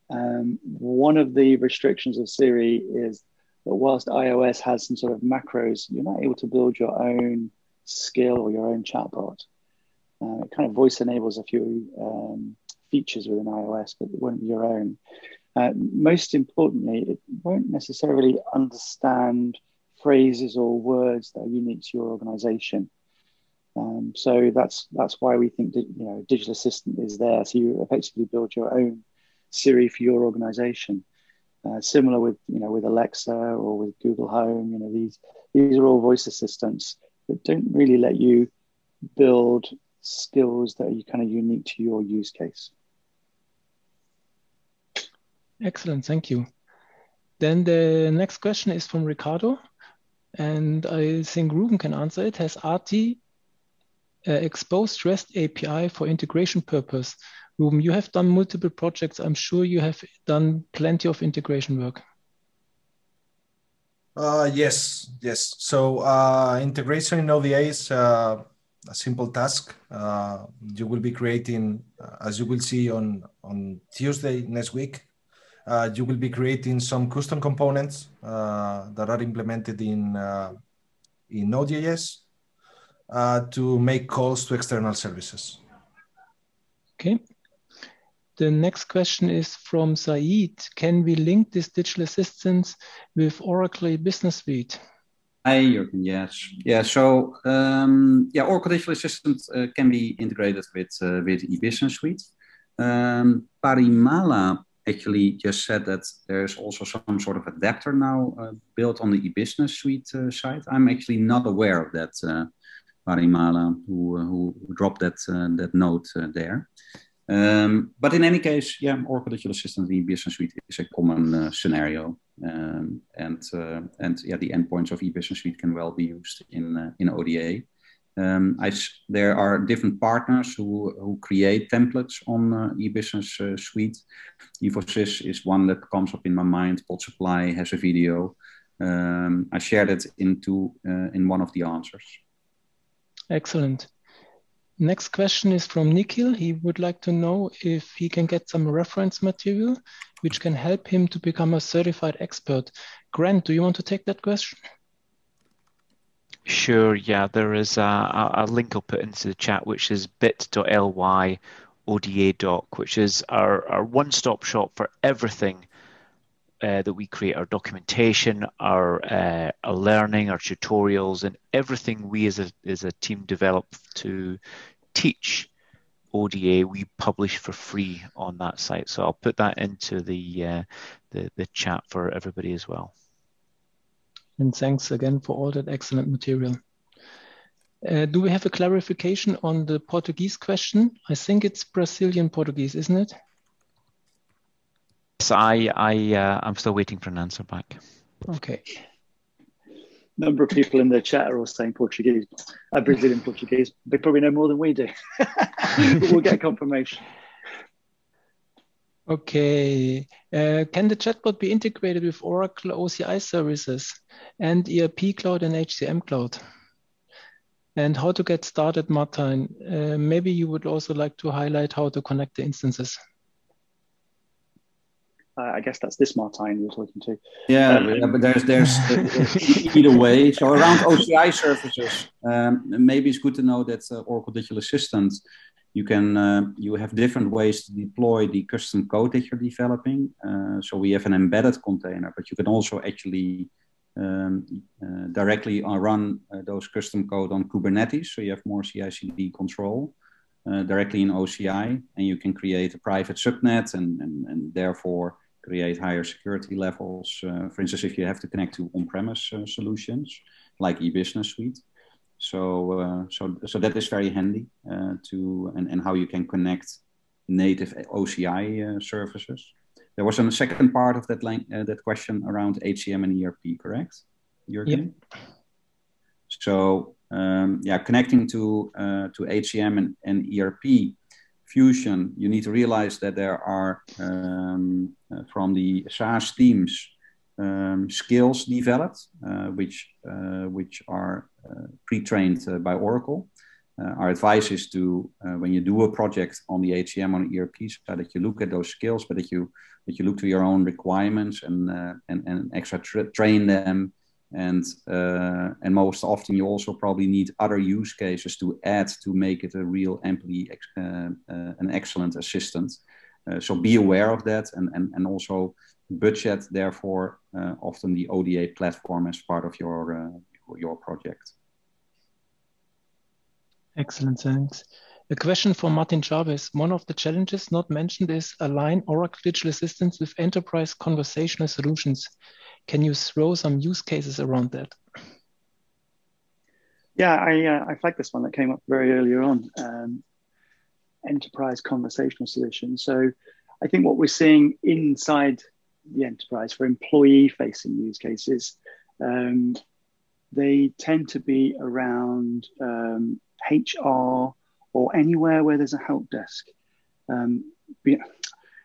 One of the restrictions of Siri is that whilst iOS has some sort of macros, you're not able to build your own skill or your own chatbot. It kind of voice enables a few features within iOS, but it won't be your own. Most importantly, it won't necessarily understand phrases or words that are unique to your organization. So that's why we think that digital assistant is there. So you effectively build your own Siri for your organization. Similar with with Alexa or with Google Home. These are all voice assistants that don't really let you build skills that are kind of unique to your use case. Excellent, thank you. Then the next question is from Ricardo, and I think Ruben can answer it. Has Arti exposed REST API for integration purpose? Ruben, you have done multiple projects. I'm sure you have done plenty of integration work. Yes. So integration in ODA is a simple task. You will be creating, as you will see on Tuesday next week, you will be creating some custom components that are implemented in Node.js to make calls to external services. Okay. The next question is from Saeed. Can we link this digital assistants with Oracle Business Suite? Hi, Jürgen. Yes. Yeah. So Oracle Digital Assistant can be integrated with eBusiness Suite. Parimala actually just said that there's also some sort of adapter now built on the eBusiness Suite side. I'm actually not aware of that, Parimala, who dropped that note there. But in any case, Oracle Digital Assistant in eBusiness Suite is a common scenario, and the endpoints of eBusiness Suite can well be used in ODA. There are different partners who create templates on eBusiness Suite. Evosys is one that comes up in my mind. Pod Supply has a video. I shared it in one of the answers. Excellent. Next question is from Nikhil. He would like to know if he can get some reference material which can help him to become a certified expert. Grant, do you want to take that question? Sure, yeah. There is a link I'll put into the chat, which is bit.ly ODA doc, which is our one-stop shop for everything that we create, our documentation, our learning, our tutorials, and everything we as a team develop to teach ODA, we publish for free on that site. So I'll put that into the chat for everybody as well. And thanks again for all that excellent material. Do we have a clarification on the Portuguese question? I think it's Brazilian Portuguese, isn't it? Yes, I'm still waiting for an answer back. Okay. Number of people in the chat are all saying Portuguese, Brazilian Portuguese. They probably know more than we do. But we'll get confirmation. Okay. Can the chatbot be integrated with Oracle OCI services and ERP Cloud and HCM Cloud? And how to get started, Martin? Maybe you would also like to highlight how to connect the instances. I guess that's this Martin you're talking to. Yeah, but there's either way. So around OCI services, maybe it's good to know that Oracle Digital Assistant, you have different ways to deploy the custom code that you're developing. So we have an embedded container, but you can also actually directly run those custom code on Kubernetes. So you have more CI/CD control directly in OCI, and you can create a private subnet and therefore create higher security levels. For instance, if you have to connect to on-premise solutions like eBusiness Suite. So that is very handy and how you can connect native OCI services. There was a second part of that question around HCM and ERP, correct, Jürgen? Yep. So connecting to HCM and ERP fusion, you need to realize that there are from the SaaS teams skills developed, which are pre-trained by Oracle. Our advice is to, when you do a project on the HCM or ERP side, that you look at those skills, but that you look to your own requirements and extra train them. And most often you also probably need other use cases to add to make it a real an excellent assistant. So be aware of that and also budget, therefore, often the ODA platform as part of your project. Excellent, thanks. A question from Martin Jarvis. One of the challenges not mentioned is align Oracle Digital Assistants with enterprise conversational solutions. Can you throw some use cases around that? Yeah, I flagged this one that came up very earlier on, enterprise conversational solutions. So I think what we're seeing inside the enterprise for employee-facing use cases, they tend to be around HR or anywhere where there's a help desk.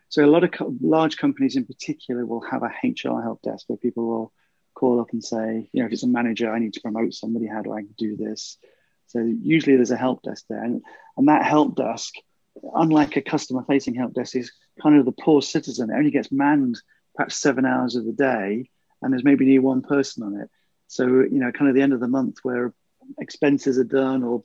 So a lot of large companies in particular will have a HR help desk where people will call up and say, if it's a manager, I need to promote somebody, how do I do this? So usually there's a help desk there. And that help desk, unlike a customer-facing help desk, is kind of the poor citizen. It only gets manned perhaps 7 hours of the day, and there's maybe only one person on it. So, kind of the end of the month where expenses are done or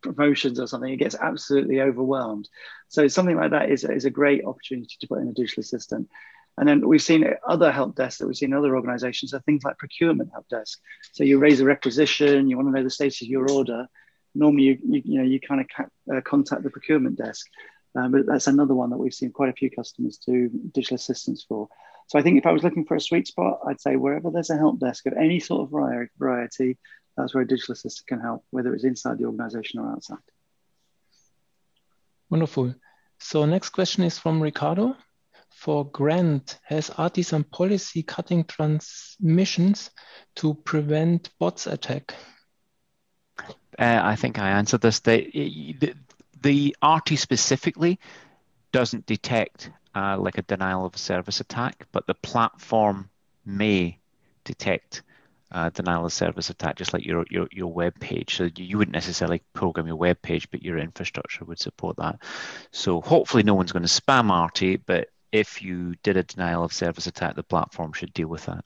promotions or something, it gets absolutely overwhelmed. So something like that is a great opportunity to put in a digital assistant. And then we've seen other help desks that we've seen in other organizations are things like procurement help desk. So you raise a requisition, you want to know the status of your order. Normally, you kind of contact the procurement desk. But that's another one that we've seen quite a few customers do digital assistants for. So I think if I was looking for a sweet spot, I'd say wherever there's a help desk of any sort of variety, that's where a digital assistant can help, whether it's inside the organization or outside. Wonderful. So next question is from Ricardo. For Grant, has RT some policy cutting transmissions to prevent bots attack? I think I answered this. The RT specifically doesn't detect like a denial of service attack, but the platform may detect denial of service attack, just like your web page. So you wouldn't necessarily program your web page, but your infrastructure would support that. So hopefully no one's going to spam RT, but if you did a denial of service attack, the platform should deal with that.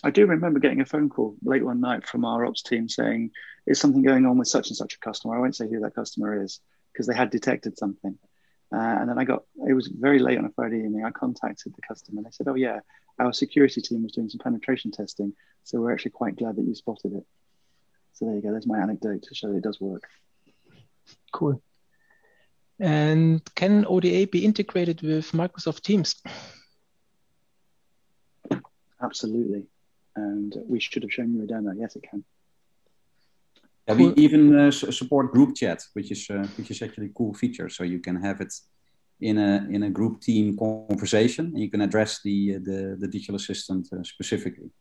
I do remember getting a phone call late one night from our ops team saying, is something going on with such and such a customer? I won't say who that customer is because they had detected something. And then it was very late on a Friday evening. I contacted the customer and they said, oh yeah, our security team was doing some penetration testing. So we're actually quite glad that you spotted it. So there you go. There's my anecdote to show that it does work. Cool. And can ODA be integrated with Microsoft Teams? Absolutely. And we should have shown you a demo. Yes, it can. Yeah, we even support group chat, which is actually a cool feature. So you can have it in a group team conversation, and you can address the digital assistant specifically.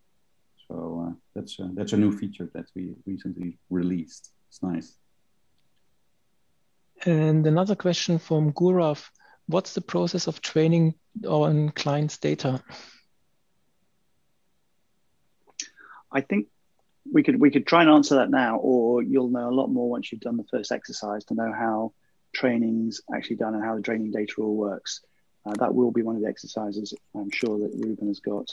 So that's a new feature that we recently released. It's nice. And another question from Gurav: what's the process of training on clients' data? I think we could try and answer that now, or you'll know a lot more once you've done the first exercise to know how training's actually done and how the training data all works. That will be one of the exercises I'm sure that Ruben has got.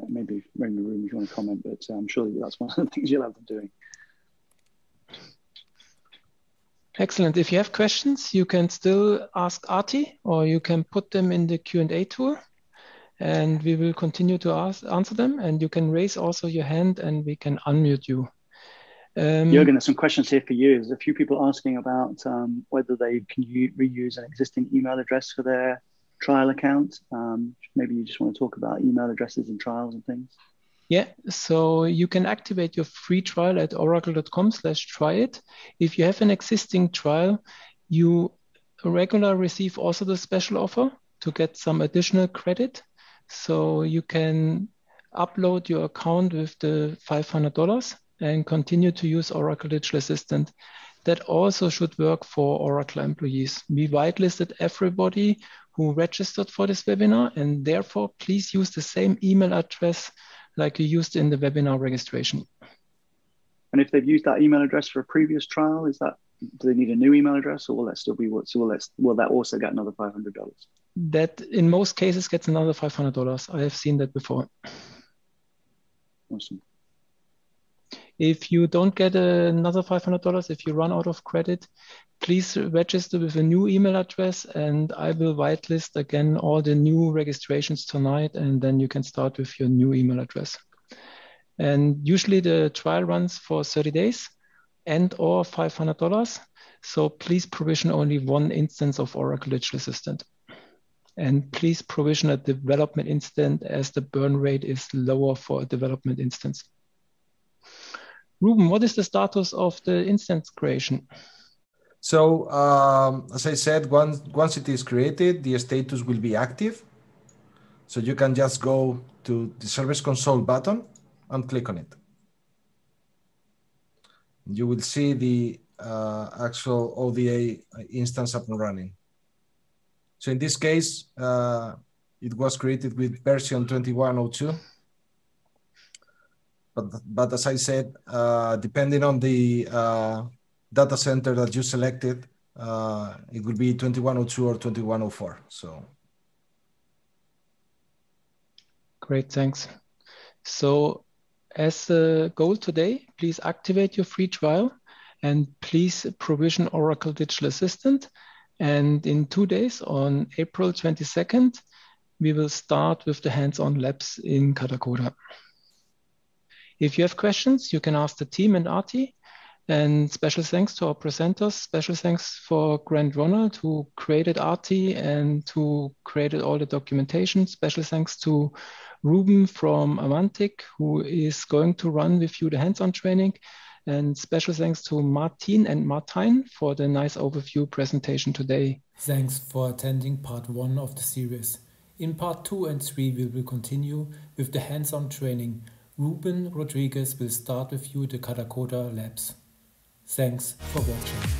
Maybe Ruben, if you want to comment, but I'm sure that that's one of the things you'll have them doing. Excellent. If you have questions, you can still ask Arti, or you can put them in the Q&A tool, and we will continue to answer them. And you can raise also your hand, and we can unmute you. Jürgen, there's some questions here for you. There's a few people asking about whether they can reuse an existing email address for their trial account. Maybe you just want to talk about email addresses and trials and things. Yeah, so you can activate your free trial at oracle.com/tryit. If you have an existing trial, you regularly receive also the special offer to get some additional credit. So you can upload your account with the $500 and continue to use Oracle Digital Assistant. That also should work for Oracle employees. We whitelisted everybody who registered for this webinar, and therefore please use the same email address like you used in the webinar registration. And if they've used that email address for a previous trial, do they need a new email address, or will that still be will that also get another $500? That in most cases gets another $500. I have seen that before. Awesome. If you don't get another $500, if you run out of credit, please register with a new email address, and I will whitelist again all the new registrations tonight, and then you can start with your new email address. And usually the trial runs for 30 days and or $500. So please provision only one instance of Oracle Digital Assistant. And please provision a development instance, as the burn rate is lower for a development instance. Ruben, what is the status of the instance creation? So, as I said, once it is created, the status will be active. So you can just go to the Service Console button and click on it. You will see the actual ODA instance up and running. So in this case, it was created with version 21.02. But as I said, depending on the data center that you selected, it will be 21.02 or 21.04. So. Great, thanks. So as a goal today, please activate your free trial and please provision Oracle Digital Assistant. And in 2 days, on April 22nd, we will start with the hands-on labs in Katakoda. If you have questions, you can ask the team and Arti. And special thanks to our presenters. Special thanks for Grant Ronald, who created Arti and who created all the documentation. Special thanks to Ruben from Avantic, who is going to run with you the hands-on training. And special thanks to Martin and Martijn for the nice overview presentation today. Thanks for attending part 1 of the series. In part 2 and 3, we will continue with the hands-on training. Ruben Rodriguez will start with you the Katakoda labs. Thanks for watching.